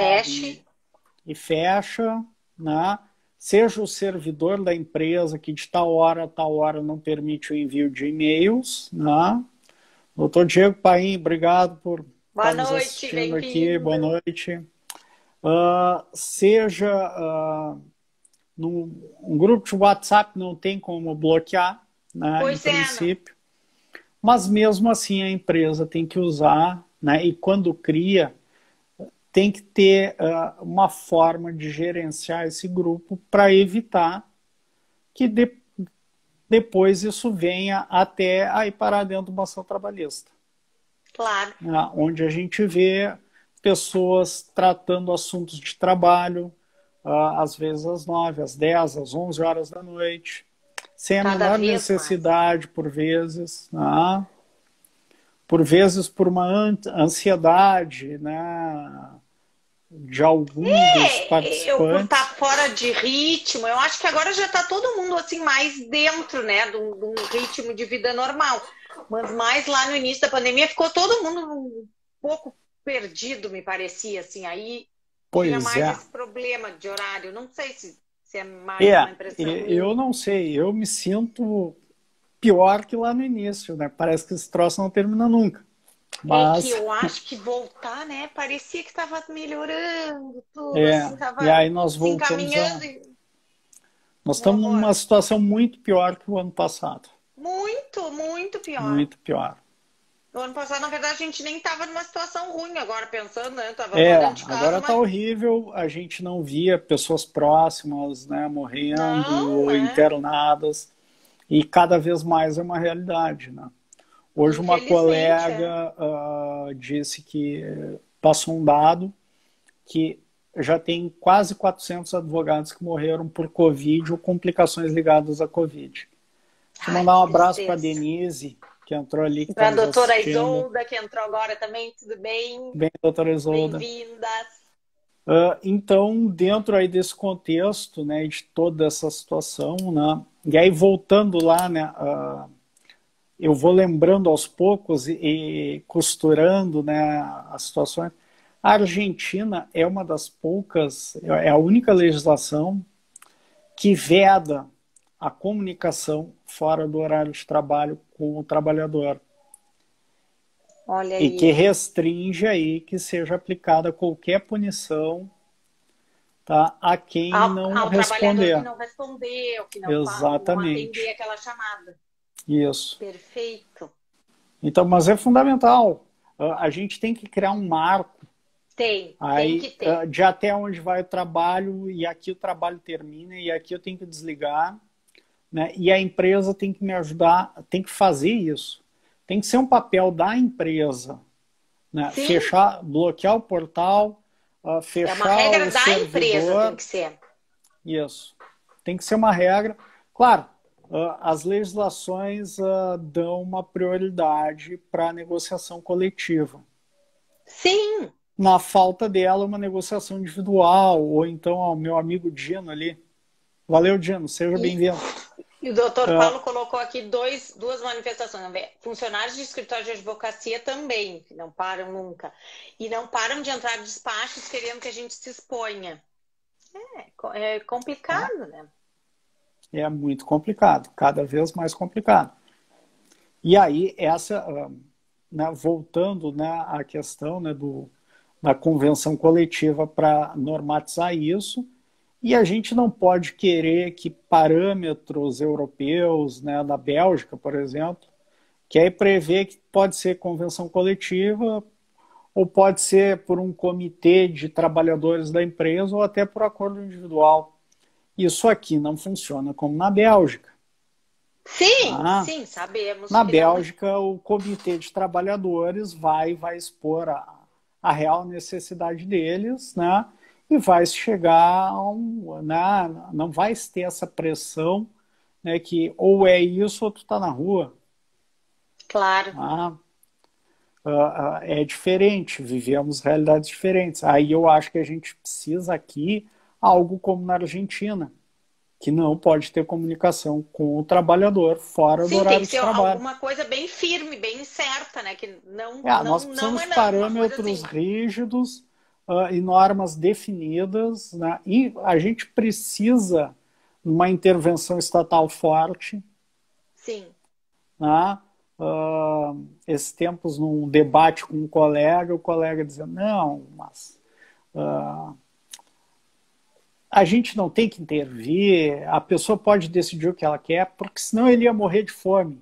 e fecha, né? Seja o servidor da empresa que de tal hora a tal hora não permite o envio de e-mails, né? Doutor Diego Paim, obrigado por estar nos assistindo aqui. Boa noite. Seja um grupo de WhatsApp não tem como bloquear, né, em princípio. Mas mesmo assim a empresa tem que usar, né, e quando cria, tem que ter uma forma de gerenciar esse grupo para evitar que depois isso venha até aí parar dentro de uma ação trabalhista. Claro. Onde a gente vê pessoas tratando assuntos de trabalho, às vezes às 9, às 10, às 11 horas da noite, sem a menor necessidade, por vezes, né? Por vezes por uma ansiedade, né, de algum dos participantes. Eu por estar fora de ritmo, eu acho que agora já está todo mundo assim mais dentro, né, de um ritmo de vida normal. Mas mais lá no início da pandemia ficou todo mundo um pouco perdido, me parecia, assim, aí tinha mais esse problema de horário. Não sei se é mais uma impressão. Eu não sei, eu me sinto pior que lá no início, né? Parece que esse troço não termina nunca. Mas... que eu acho que voltar, né? Parecia que estava melhorando tudo. Assim, e aí nós voltamos Nós estamos numa situação muito pior que o ano passado. Muito, muito pior. Muito pior. No ano passado, na verdade, a gente nem estava numa situação ruim, agora pensando, né? Tava de casa, agora está horrível, a gente não via pessoas próximas, né, morrendo, internadas, e cada vez mais é uma realidade, né? Hoje uma colega disse que passou um dado que já tem quase 400 advogados que morreram por Covid ou complicações ligadas à Covid. Deixa eu mandar um abraço para a Denise, que entrou ali. Para a doutora Isolda, que entrou agora também, tudo bem? Bem, doutora Isolda. Bem-vindas. Então, dentro aí desse contexto, né, de toda essa situação, né, e aí voltando lá, né, eu vou lembrando aos poucos e costurando, né, as situações. A Argentina é uma das poucas, é a única legislação que veda a comunicação fora do horário de trabalho com o trabalhador. Olha aí. E que restringe aí que seja aplicada qualquer punição, tá, a quem não responder. Que não responder, ou que não atender aquela chamada. Isso. Perfeito. Então, mas é fundamental. A gente tem que criar um marco. Tem que ter. De até onde vai o trabalho, e aqui o trabalho termina, e aqui eu tenho que desligar. né? E a empresa tem que me ajudar, tem que fazer isso. Tem que ser um papel da empresa, né? Sim. Fechar, bloquear o portal, É fechar uma regra o da servidor. empresa, tem que ser. Isso. Tem que ser uma regra. Claro, as legislações dão uma prioridade para a negociação coletiva. Sim. Na falta dela, uma negociação individual, ou então, ó, meu amigo Dino ali. Valeu, Dino, seja bem-vindo. E o doutor Paulo colocou aqui duas manifestações. Funcionários de escritório de advocacia também, que não param nunca. E não param de entrar despachos querendo que a gente se exponha. É complicado, né? É muito complicado, cada vez mais complicado. E aí, né, voltando, né, à questão, né, da convenção coletiva para normatizar isso, e a gente não pode querer que parâmetros europeus, né, da Bélgica, por exemplo, que aí prevê que pode ser convenção coletiva ou pode ser por um comitê de trabalhadores da empresa ou até por acordo individual. Isso aqui não funciona como na Bélgica. Sim, sim, sabemos. Na Bélgica, o comitê de trabalhadores vai expor a real necessidade deles, né? E vai chegar né? Não vai ter essa pressão, né? Que ou é isso ou tu tá na rua. Claro. É diferente, vivemos realidades diferentes. Aí eu acho que a gente precisa aqui algo como na Argentina, que não pode ter comunicação com o trabalhador fora do horário de trabalho. Sim, tem que ser alguma coisa bem firme, bem certa, né? Que nós precisamos de parâmetros assim rígidos e normas definidas, né? E a gente precisa de uma intervenção estatal forte. Sim. Né? Esses tempos, num debate com um colega, o colega dizendo, não, mas a gente não tem que intervir, a pessoa pode decidir o que ela quer, porque senão ele ia morrer de fome.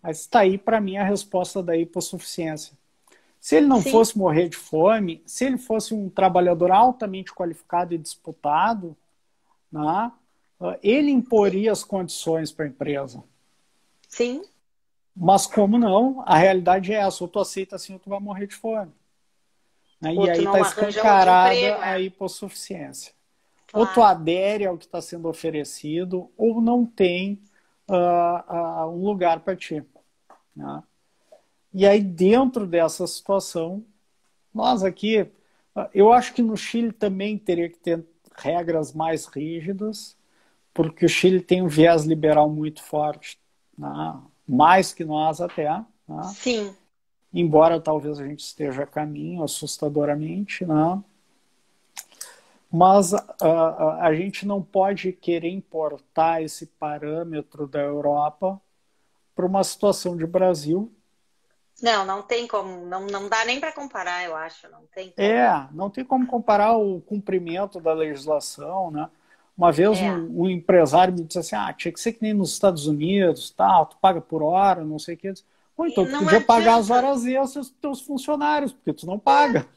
Mas está aí, para mim, a resposta da hipossuficiência. Se ele não fosse morrer de fome, se ele fosse um trabalhador altamente qualificado e disputado, né, ele imporia as condições para a empresa. Sim. Mas como não, a realidade é essa, ou tu aceita assim ou tu vai morrer de fome. Né? E aí está escancarada a hipossuficiência. Claro. Ou tu adere ao que está sendo oferecido, ou não tem um lugar para ti. Né? E aí, dentro dessa situação, nós aqui, eu acho que no Chile também teria que ter regras mais rígidas, porque o Chile tem um viés liberal muito forte, né? Mais que nós até. Né? Sim. Embora talvez a gente esteja a caminho, assustadoramente, né? Mas a gente não pode querer importar esse parâmetro da Europa para uma situação de Brasil. Não tem como, não dá nem para comparar, eu acho, não tem como. Não tem como comparar o cumprimento da legislação, né? Uma vez um empresário me disse assim, tinha que ser que nem nos Estados Unidos, tal, tu paga por hora, não sei o que. Ou então tu podia pagar as horas extras dos teus funcionários, porque tu não paga.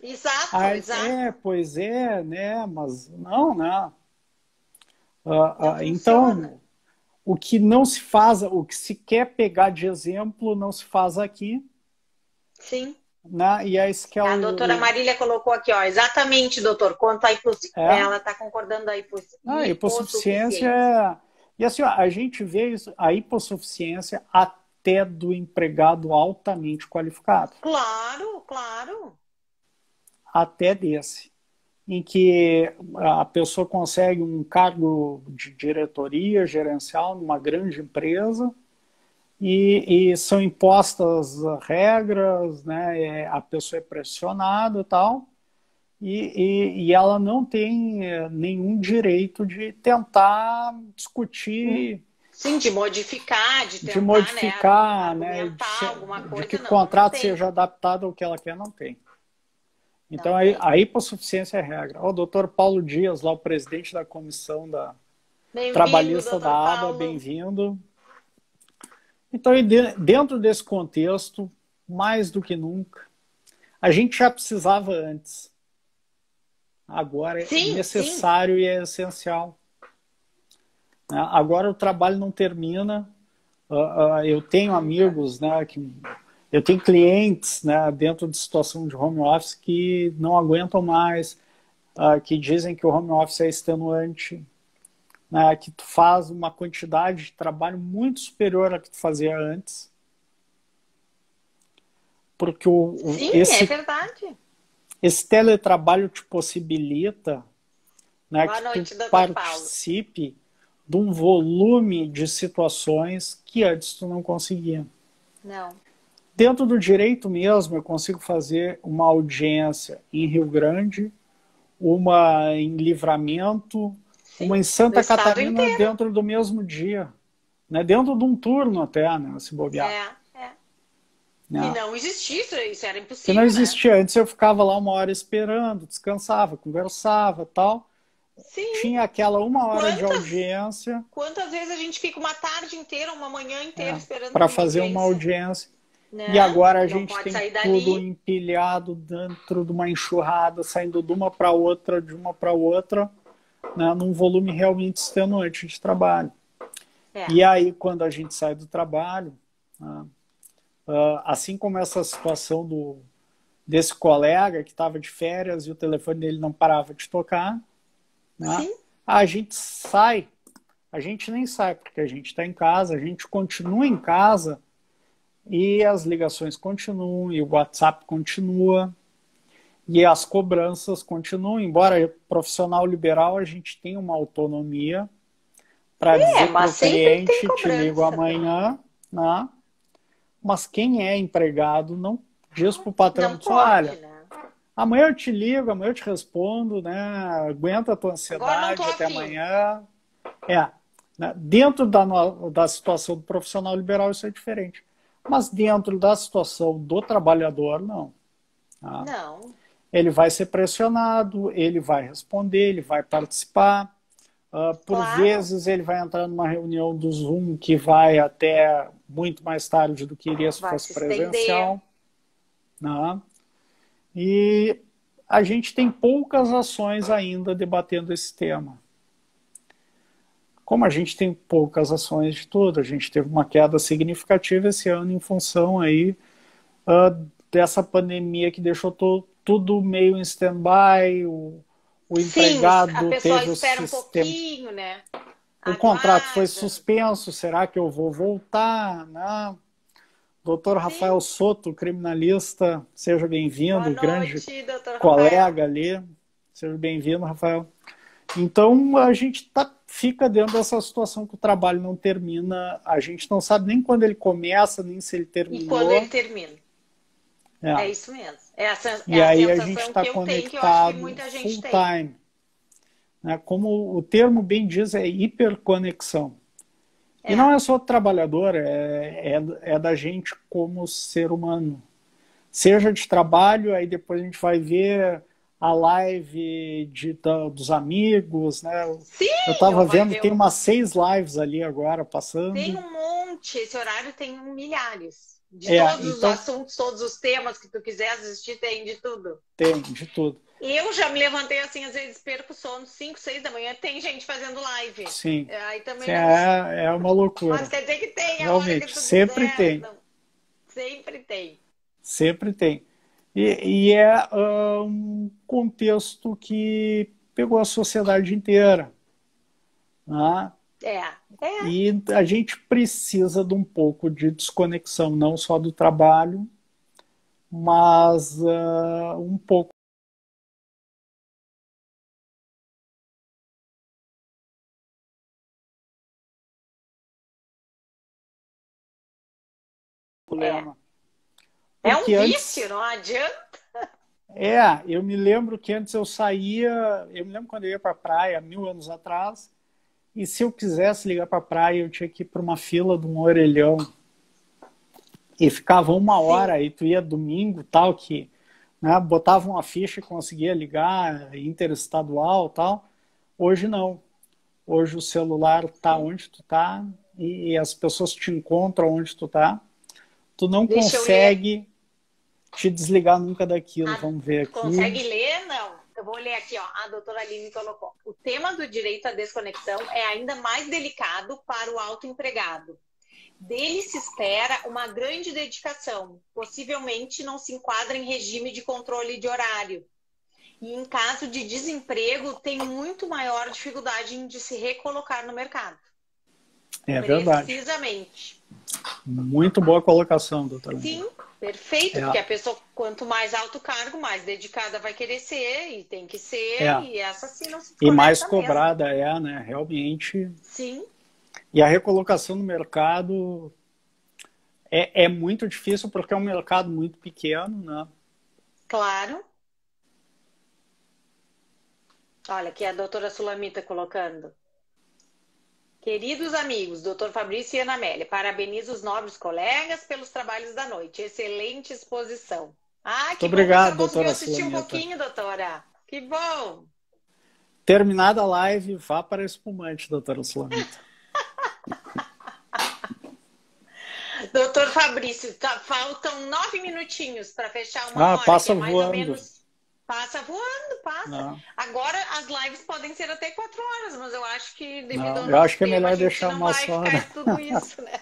Exato, exato. Pois é, né? Mas não, né? Então, o que não se faz, o que se quer pegar de exemplo, não se faz aqui. Sim. Né? E é isso que é a doutora Marília colocou aqui, ó, exatamente, doutor, quanto a ela está concordando a hipossuficiência. E assim, ó, a gente vê isso, a hipossuficiência até do empregado altamente qualificado. Claro, claro. Até desse. Em que a pessoa consegue um cargo de diretoria gerencial numa grande empresa e são impostas regras, né? A pessoa é pressionada e tal, e ela não tem nenhum direito de tentar discutir. Sim, de modificar, de tentar, modificar, né, alguma coisa. De que o contrato seja adaptado ao que ela quer, não tem. Então, a hipossuficiência é a regra. O doutor Paulo Dias, lá o presidente da comissão trabalhista da ABA, bem-vindo. Então, dentro desse contexto, mais do que nunca, a gente já precisava antes. Agora é necessário e é essencial. né? Agora o trabalho não termina. Eu tenho amigos, né, eu tenho clientes, né, dentro de situação de home office que não aguentam mais, que dizem que o home office é extenuante, né, que tu faz uma quantidade de trabalho muito superior à que tu fazia antes. Porque Sim, é verdade. esse teletrabalho te possibilita, né, Boa que noite, tu doutor Paulo. participe de um volume de situações que antes tu não conseguia. Não. Dentro do direito mesmo, eu consigo fazer uma audiência em Rio Grande, uma em Livramento, Sim, uma em no Santa estado Catarina inteiro. dentro do mesmo dia, né? Dentro de um turno até, né? Se bobear. É. Que Né? não existia, isso era Que não impossível, né? existia. Antes eu ficava lá uma hora esperando, descansava, conversava, tal. Sim. Tinha aquela uma hora de Quantas, audiência, quantas vezes a gente fica uma tarde inteira, uma manhã inteira esperando para por uma fazer uma audiência, audiência. E né? agora a Não gente pode tem sair tudo dali. empilhado dentro de uma enxurrada, saindo de uma para outra, de uma para outra, né, num volume realmente extenuante de trabalho. É. E aí, quando a gente sai do trabalho, né, assim como essa situação desse colega que estava de férias e o telefone dele não parava de tocar, né, Sim. a gente sai, a gente nem sai porque a gente está em casa, a gente continua em casa e as ligações continuam, e o WhatsApp continua, e as cobranças continuam. Embora profissional liberal, a gente tem uma autonomia para dizer para Mas o sempre tem cliente, te ligo cobrança também. amanhã, né? Mas quem é empregado não diz para o patrão, Não diz, pode, olha, né? amanhã eu te ligo, amanhã eu te respondo, né? Aguenta a tua Agora não tô ansiedade até afim. amanhã. Né? Dentro da situação do profissional liberal isso é diferente. Mas dentro da situação do trabalhador, não. Tá? Não. Ele vai ser pressionado, ele vai responder, ele vai participar. Por Claro. vezes ele vai entrar numa reunião do Zoom que vai até muito mais tarde do que iria se Vai fosse se estender. presencial. Né? E a gente tem poucas ações ainda debatendo esse tema. Como a gente tem poucas ações de tudo, a gente teve uma queda significativa esse ano em função aí dessa pandemia que deixou tudo meio em stand-by, o Sim, a empregado pessoa teve o espera um sistema, pouquinho, né? o contrato foi Aguarda. suspenso, será que eu vou voltar? Não. Doutor Sim. Rafael Soto, criminalista, seja Boa bem-vindo, grande noite, doutor Rafael. colega ali, seja bem-vindo, Rafael. Então, a gente fica dentro dessa situação que o trabalho não termina, a gente não sabe nem quando ele começa, nem se ele E quando ele terminou. termina? É É. isso mesmo. É E a aí a gente sensação está que eu tenho, que eu acho que conectado muita gente full tem. time. Né? Como o termo bem diz, é hiperconexão. E não É. é só do trabalhador, é da gente como ser humano. Seja de trabalho, aí depois a gente vai ver a live dos amigos, né? Eu Sim, estava ou vai vendo, ver tem um. umas 6 lives ali agora Tem passando. um monte. Esse horário tem milhares. De todos os Então assuntos, todos os temas que tu quiser assistir, tem de tudo. tem de tudo. Eu já me levantei assim, às vezes perco o sono, 5, 6 da manhã, tem gente fazendo live. Sim, Aí sim, também não. é uma Mas loucura. quer dizer que tem a hora que Realmente, tu sempre quiser. tem. Não, sempre tem. Sempre tem. E é um contexto que pegou a sociedade inteira. Né? É. E a gente precisa de um pouco de desconexão, não só do trabalho, mas um pouco do É. problema. É um Porque vício, antes, não adianta. eu me lembro que antes eu saía, eu me lembro quando eu ia para a praia, 1000 anos atrás, e se eu quisesse ligar para a praia, eu tinha que ir para uma fila de um orelhão. E ficava uma Sim. hora, e tu ia domingo, tal, que né, botava uma ficha e conseguia ligar, interestadual, tal. Hoje não. Hoje o celular tá Sim. onde tu tá e as pessoas te encontram onde tu tá. Tu não Deixa eu ler. consegue te desligar nunca daquilo. Ah, Vamos ver tu aqui. consegue ler? Não. eu vou ler aqui, ó, a doutora Aline colocou. O tema do direito à desconexão é ainda mais delicado para o autoempregado. Dele se espera uma grande dedicação, possivelmente não se enquadra em regime de controle de horário. E em caso de desemprego, tem muito maior dificuldade de se recolocar no mercado. É verdade. Precisamente. Muito boa colocação, doutora. Sim, perfeito, porque a pessoa, quanto mais alto cargo, mais dedicada vai querer ser, e tem que ser, e essa sim não se E mais mesmo. cobrada né? Realmente. Sim. E a recolocação no mercado é muito difícil, porque é um mercado muito pequeno, né? Claro. Olha, aqui a doutora Sulamita colocando. Queridos amigos, doutor Fabrício e Ana Amélia, parabenizo os nobres colegas pelos trabalhos da noite. Excelente exposição. Ah, que obrigado, bom que doutora assistir Sulamita. um pouquinho, doutora. Que bom. Terminada a live, vá para a espumante, doutora Sulamita. Doutor Fabrício, faltam 9 minutinhos para fechar uma hora. Passa que é mais voando. Ou menos... Passa voando, passa. Não. Agora as lives podem ser até 4 horas, mas eu acho que devido ao eu acho que é tema, melhor a gente deixar não uma vai só, ficar né? tudo isso, né?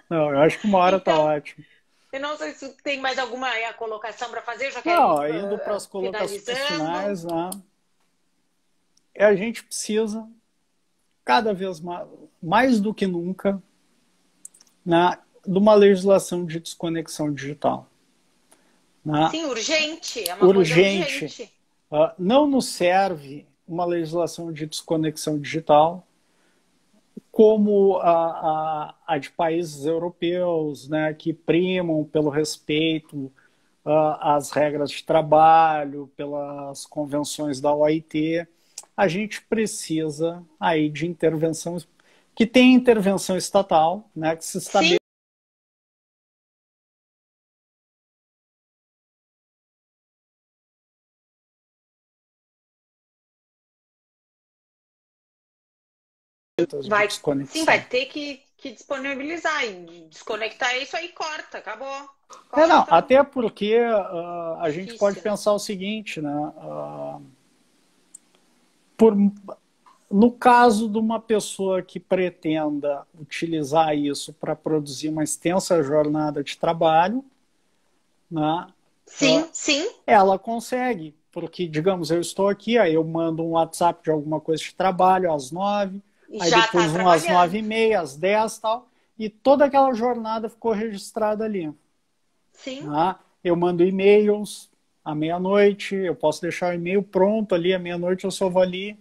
Não, eu acho que uma hora tá ótimo. Eu não sei se tem mais alguma colocação para fazer, já quero indo para as colocações finais, né? A gente precisa cada vez mais do que nunca, né, de uma legislação de desconexão digital. Né? Sim, urgente. É uma coisa urgente. Não nos serve uma legislação de desconexão digital como a de países europeus, né, que primam pelo respeito às regras de trabalho, pelas convenções da OIT. A gente precisa aí de intervenção, que tem intervenção estatal, né, que se estabelece. Vai ter que disponibilizar e desconectar isso aí, corta, acabou. Não, até porque a gente pode pensar o seguinte, né? No caso de uma pessoa que pretenda utilizar isso para produzir uma extensa jornada de trabalho, né? Sim. Ela consegue, porque, digamos, eu estou aqui, aí eu mando um WhatsApp de alguma coisa de trabalho às 9, aí já depois às 9h30, às 10 e tal, e toda aquela jornada ficou registrada ali. Sim. Né? Eu mando e-mails à meia-noite, eu posso deixar o e-mail pronto ali, à meia-noite eu só vou ali.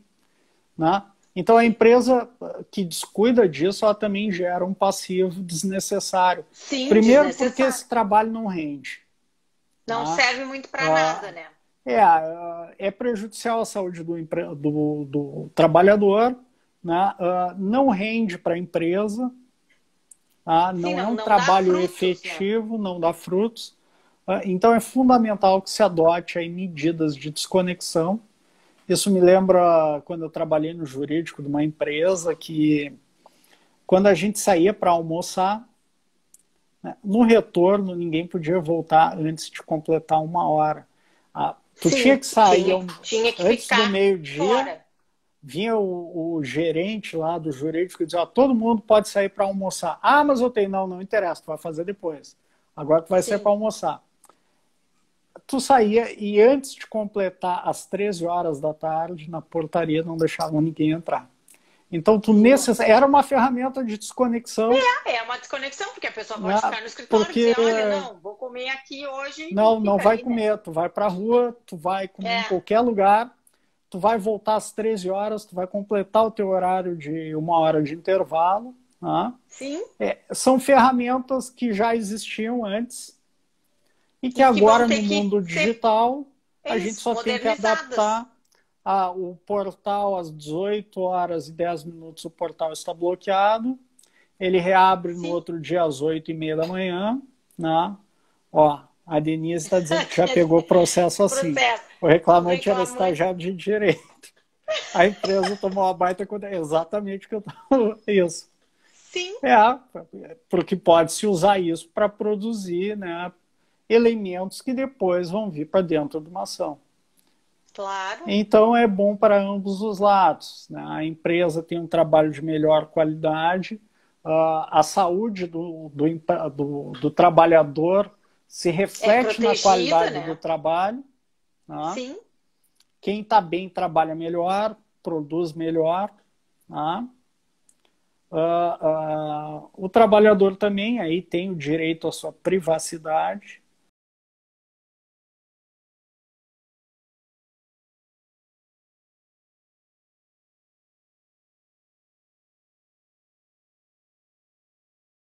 Né? Então a empresa que descuida disso, ela também gera um passivo desnecessário. Sim, primeiro porque esse trabalho não rende. Não serve muito para nada, né? É prejudicial à saúde do trabalhador, né? Não rende para a empresa, não é um trabalho efetivo, não dá frutos. Então é fundamental que se adote aí medidas de desconexão. Isso me lembra quando eu trabalhei no jurídico de uma empresa que, quando a gente saía para almoçar, né, no retorno ninguém podia voltar antes de completar 1 hora. Tu tinha que sair antes do meio-dia, vinha o gerente lá do jurídico e dizia, todo mundo pode sair para almoçar. Mas eu tenho. Não interessa, tu vai fazer depois. Agora tu vai sair para almoçar. Tu saía e antes de completar as 13 horas da tarde, na portaria não deixavam ninguém entrar. Então, era uma ferramenta de desconexão. É uma desconexão, porque a pessoa pode ficar no escritório e dizer, olha, não, vou comer aqui hoje. Não vai comer, né? Tu vai pra rua, tu vai comer em qualquer lugar, tu vai voltar às 13 horas, tu vai completar o teu horário de 1 hora de intervalo. Né? Sim. São ferramentas que já existiam antes e que agora, no mundo digital, a gente só tem que adaptar. O portal, às 18h10, o portal está bloqueado. Ele reabre no outro dia às 8h30 da manhã. Né? A Denise está dizendo que já pegou o processo assim. O reclamante era estagiário de direito. A empresa tomou uma baita cuidado. Exatamente o que eu estava. Isso. Sim. Porque pode-se usar isso para produzir, né, elementos que depois vão vir para dentro de uma ação. Claro. Então é bom para ambos os lados, né? A empresa tem um trabalho de melhor qualidade, a saúde do trabalhador se É reflete na protegida, qualidade do né? trabalho, né? Sim. Quem está bem trabalha melhor, produz melhor, né? O trabalhador também aí tem o direito à sua privacidade.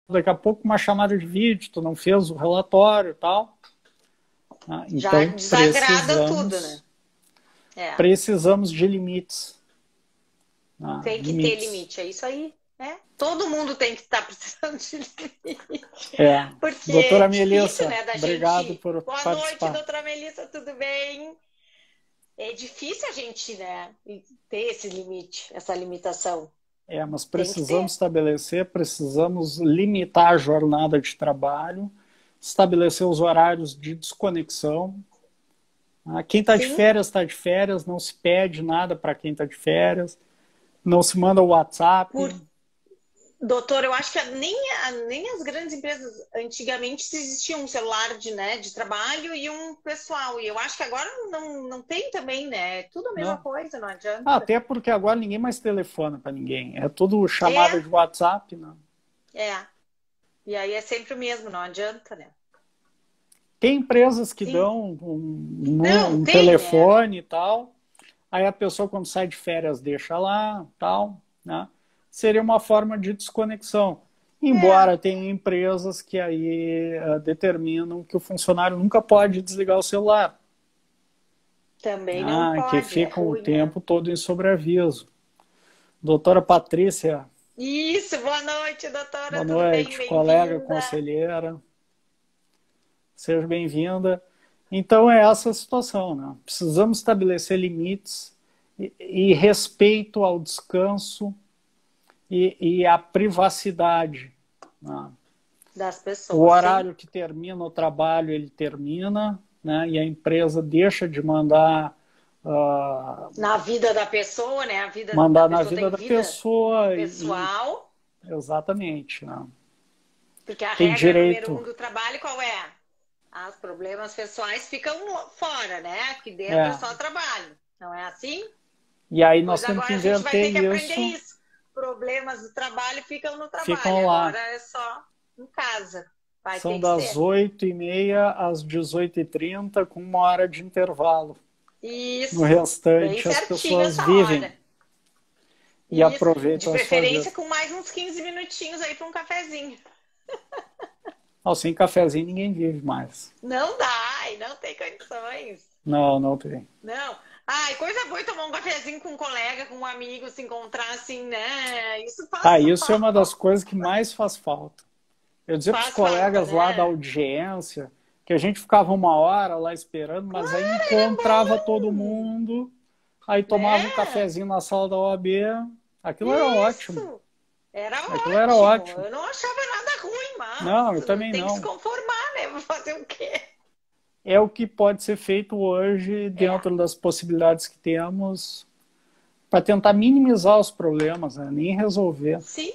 Daqui a pouco uma chamada de vídeo, tu não fez o relatório e tal. Já Então desagrada tudo, né? É. precisamos de limites. Tem que ter Limites. limite, é isso aí. Né? Todo mundo tem que estar precisando de limite. É. Porque Doutora é difícil, Melissa, né, da obrigado gente. por Boa noite, participar. doutora Melissa, tudo bem? É difícil a gente, né, ter esse limite, essa limitação. Mas Tem que precisamos ter. estabelecer, precisamos limitar a jornada de trabalho, estabelecer os horários de desconexão. Quem está de Sim. férias está de férias, não se pede nada para quem está de férias, não se manda o WhatsApp. Doutor, eu acho que nem as grandes empresas, antigamente existia um celular de trabalho e um pessoal. E eu acho que agora não tem também, né? É tudo a mesma Não. coisa, não adianta. Até porque agora ninguém mais telefona para ninguém. É tudo chamada É. de WhatsApp. Não. E aí é sempre o mesmo, não adianta, né? Tem empresas que Sim. dão Não, um tem, telefone e tal. Aí a pessoa, quando sai de férias, deixa lá, tal, né? Seria uma forma de desconexão. Embora tenha empresas que aí determinam que o funcionário nunca pode desligar o celular. Também não pode. Que fica ruim, o tempo todo em sobreaviso. Doutora Patrícia. Isso, boa noite, doutora. Boa Tudo noite, bem? colega, Bem-vinda. conselheira. Seja bem-vinda. Então é essa a situação, né? Precisamos estabelecer limites e respeito ao descanso e à privacidade. Né? Das pessoas. O horário que termina o trabalho, ele termina, né? E a empresa deixa de mandar... na vida da pessoa, né? A vida mandar da pessoa na vida da pessoa. pessoal. Exatamente. Né? Porque a Tem regra direito... número 1 do trabalho qual é? Os problemas pessoais ficam fora, né? Aqui dentro é só trabalho. Não é assim? E aí Pois nós temos que agora a gente vai ter inverter que aprender isso. isso. Problemas do trabalho ficam no trabalho. Ficam lá. Agora é só em casa. Vai São ter que das ser. 8h30 às 18h30, com 1 hora de intervalo. Isso. No restante, Bem as certinho pessoas essa vivem hora. e Isso. aproveitam De a sua preferência vida. com mais uns 15 minutinhos aí para um cafezinho. Sem cafezinho ninguém vive mais. Não dá, e não tem condições. Não tem. Não. Ai, coisa boa tomar um cafezinho com um colega, com um amigo, se encontrar assim, né? Isso faz Isso é uma das coisas que mais faz falta. Eu dizia para os colegas lá da audiência que a gente ficava 1 hora lá esperando, mas aí encontrava todo mundo, aí tomava um cafezinho na sala da OAB. Aquilo era ótimo. Aquilo era ótimo. Eu não achava nada ruim, mas não, eu também tem não. que se conformar, né? Vou fazer o quê? É o que pode ser feito hoje dentro das possibilidades que temos para tentar minimizar os problemas, né? Nem resolver. Sim.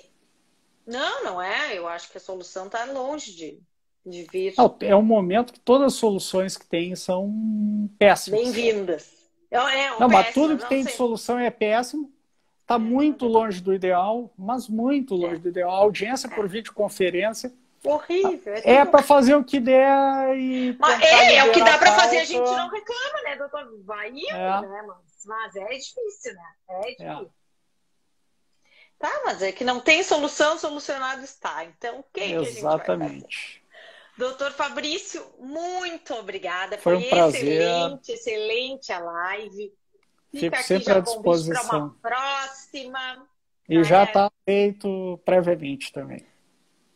Não é. Eu acho que a solução está longe de vir. É um momento que todas as soluções que tem são péssimas. Bem-vindas. Mas tudo que tem de solução é péssimo. Está muito longe do ideal, mas muito longe do ideal. A audiência por videoconferência. Horrível. É para fazer o que der e. Mas é o que dá para fazer, a gente não reclama, né, doutor? Vai indo, né? Mas é difícil, né? É difícil. Tá, mas é que não tem solução, solucionado está. Então, o que a gente vai fazer? Doutor Fabrício, muito obrigada. Foi um prazer. Excelente a live. Fico sempre à disposição. Para uma próxima. E já está feito previamente também.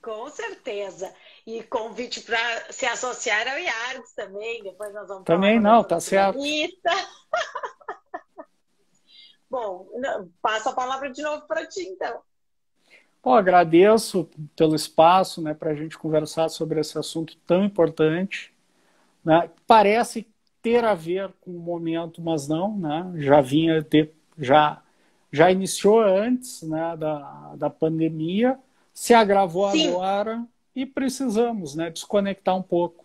Com certeza. E convite para se associar ao IARGS também. Depois nós vamos também falar. Tá certo. Bom, passo a palavra de novo para ti, então. Agradeço pelo espaço, né, para a gente conversar sobre esse assunto tão importante. Né? Parece ter a ver com o momento, mas não, né? Já iniciou antes, né, da pandemia, se agravou Sim. agora e precisamos, né, desconectar um pouco.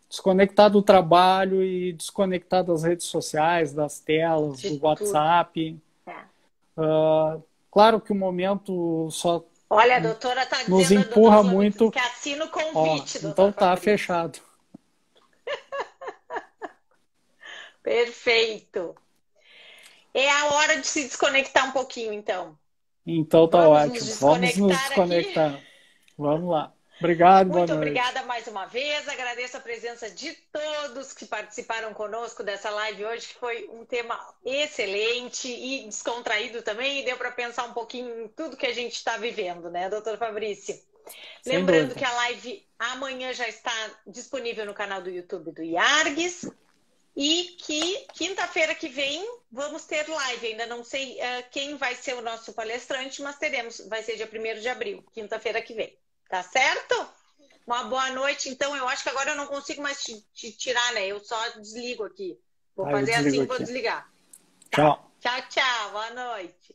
Desconectar do trabalho e desconectar das redes sociais, das telas, do WhatsApp. Claro que o momento só Olha, a doutora está nos dizendo, empurra muito. Que assina o convite, então tá fechado. Perfeito. É a hora de se desconectar um pouquinho, então. Então tá ótimo. Vamos nos desconectar. Aqui. Vamos lá. Obrigado, boa noite. Muito obrigada mais uma vez. Agradeço a presença de todos que participaram conosco dessa live hoje, que foi um tema excelente e descontraído também, e deu para pensar um pouquinho em tudo que a gente está vivendo, né, doutor Fabrício? Lembrando que a live amanhã já está disponível no canal do YouTube do IARGS e que quinta-feira que vem vamos ter live. Ainda não sei quem vai ser o nosso palestrante, mas vai ser dia 1º de abril, quinta-feira que vem. Tá certo? Uma boa noite. Então, eu acho que agora eu não consigo mais te tirar, né? Eu só desligo aqui. Vou fazer assim e vou desligar. Tchau. Tchau, tchau. Boa noite.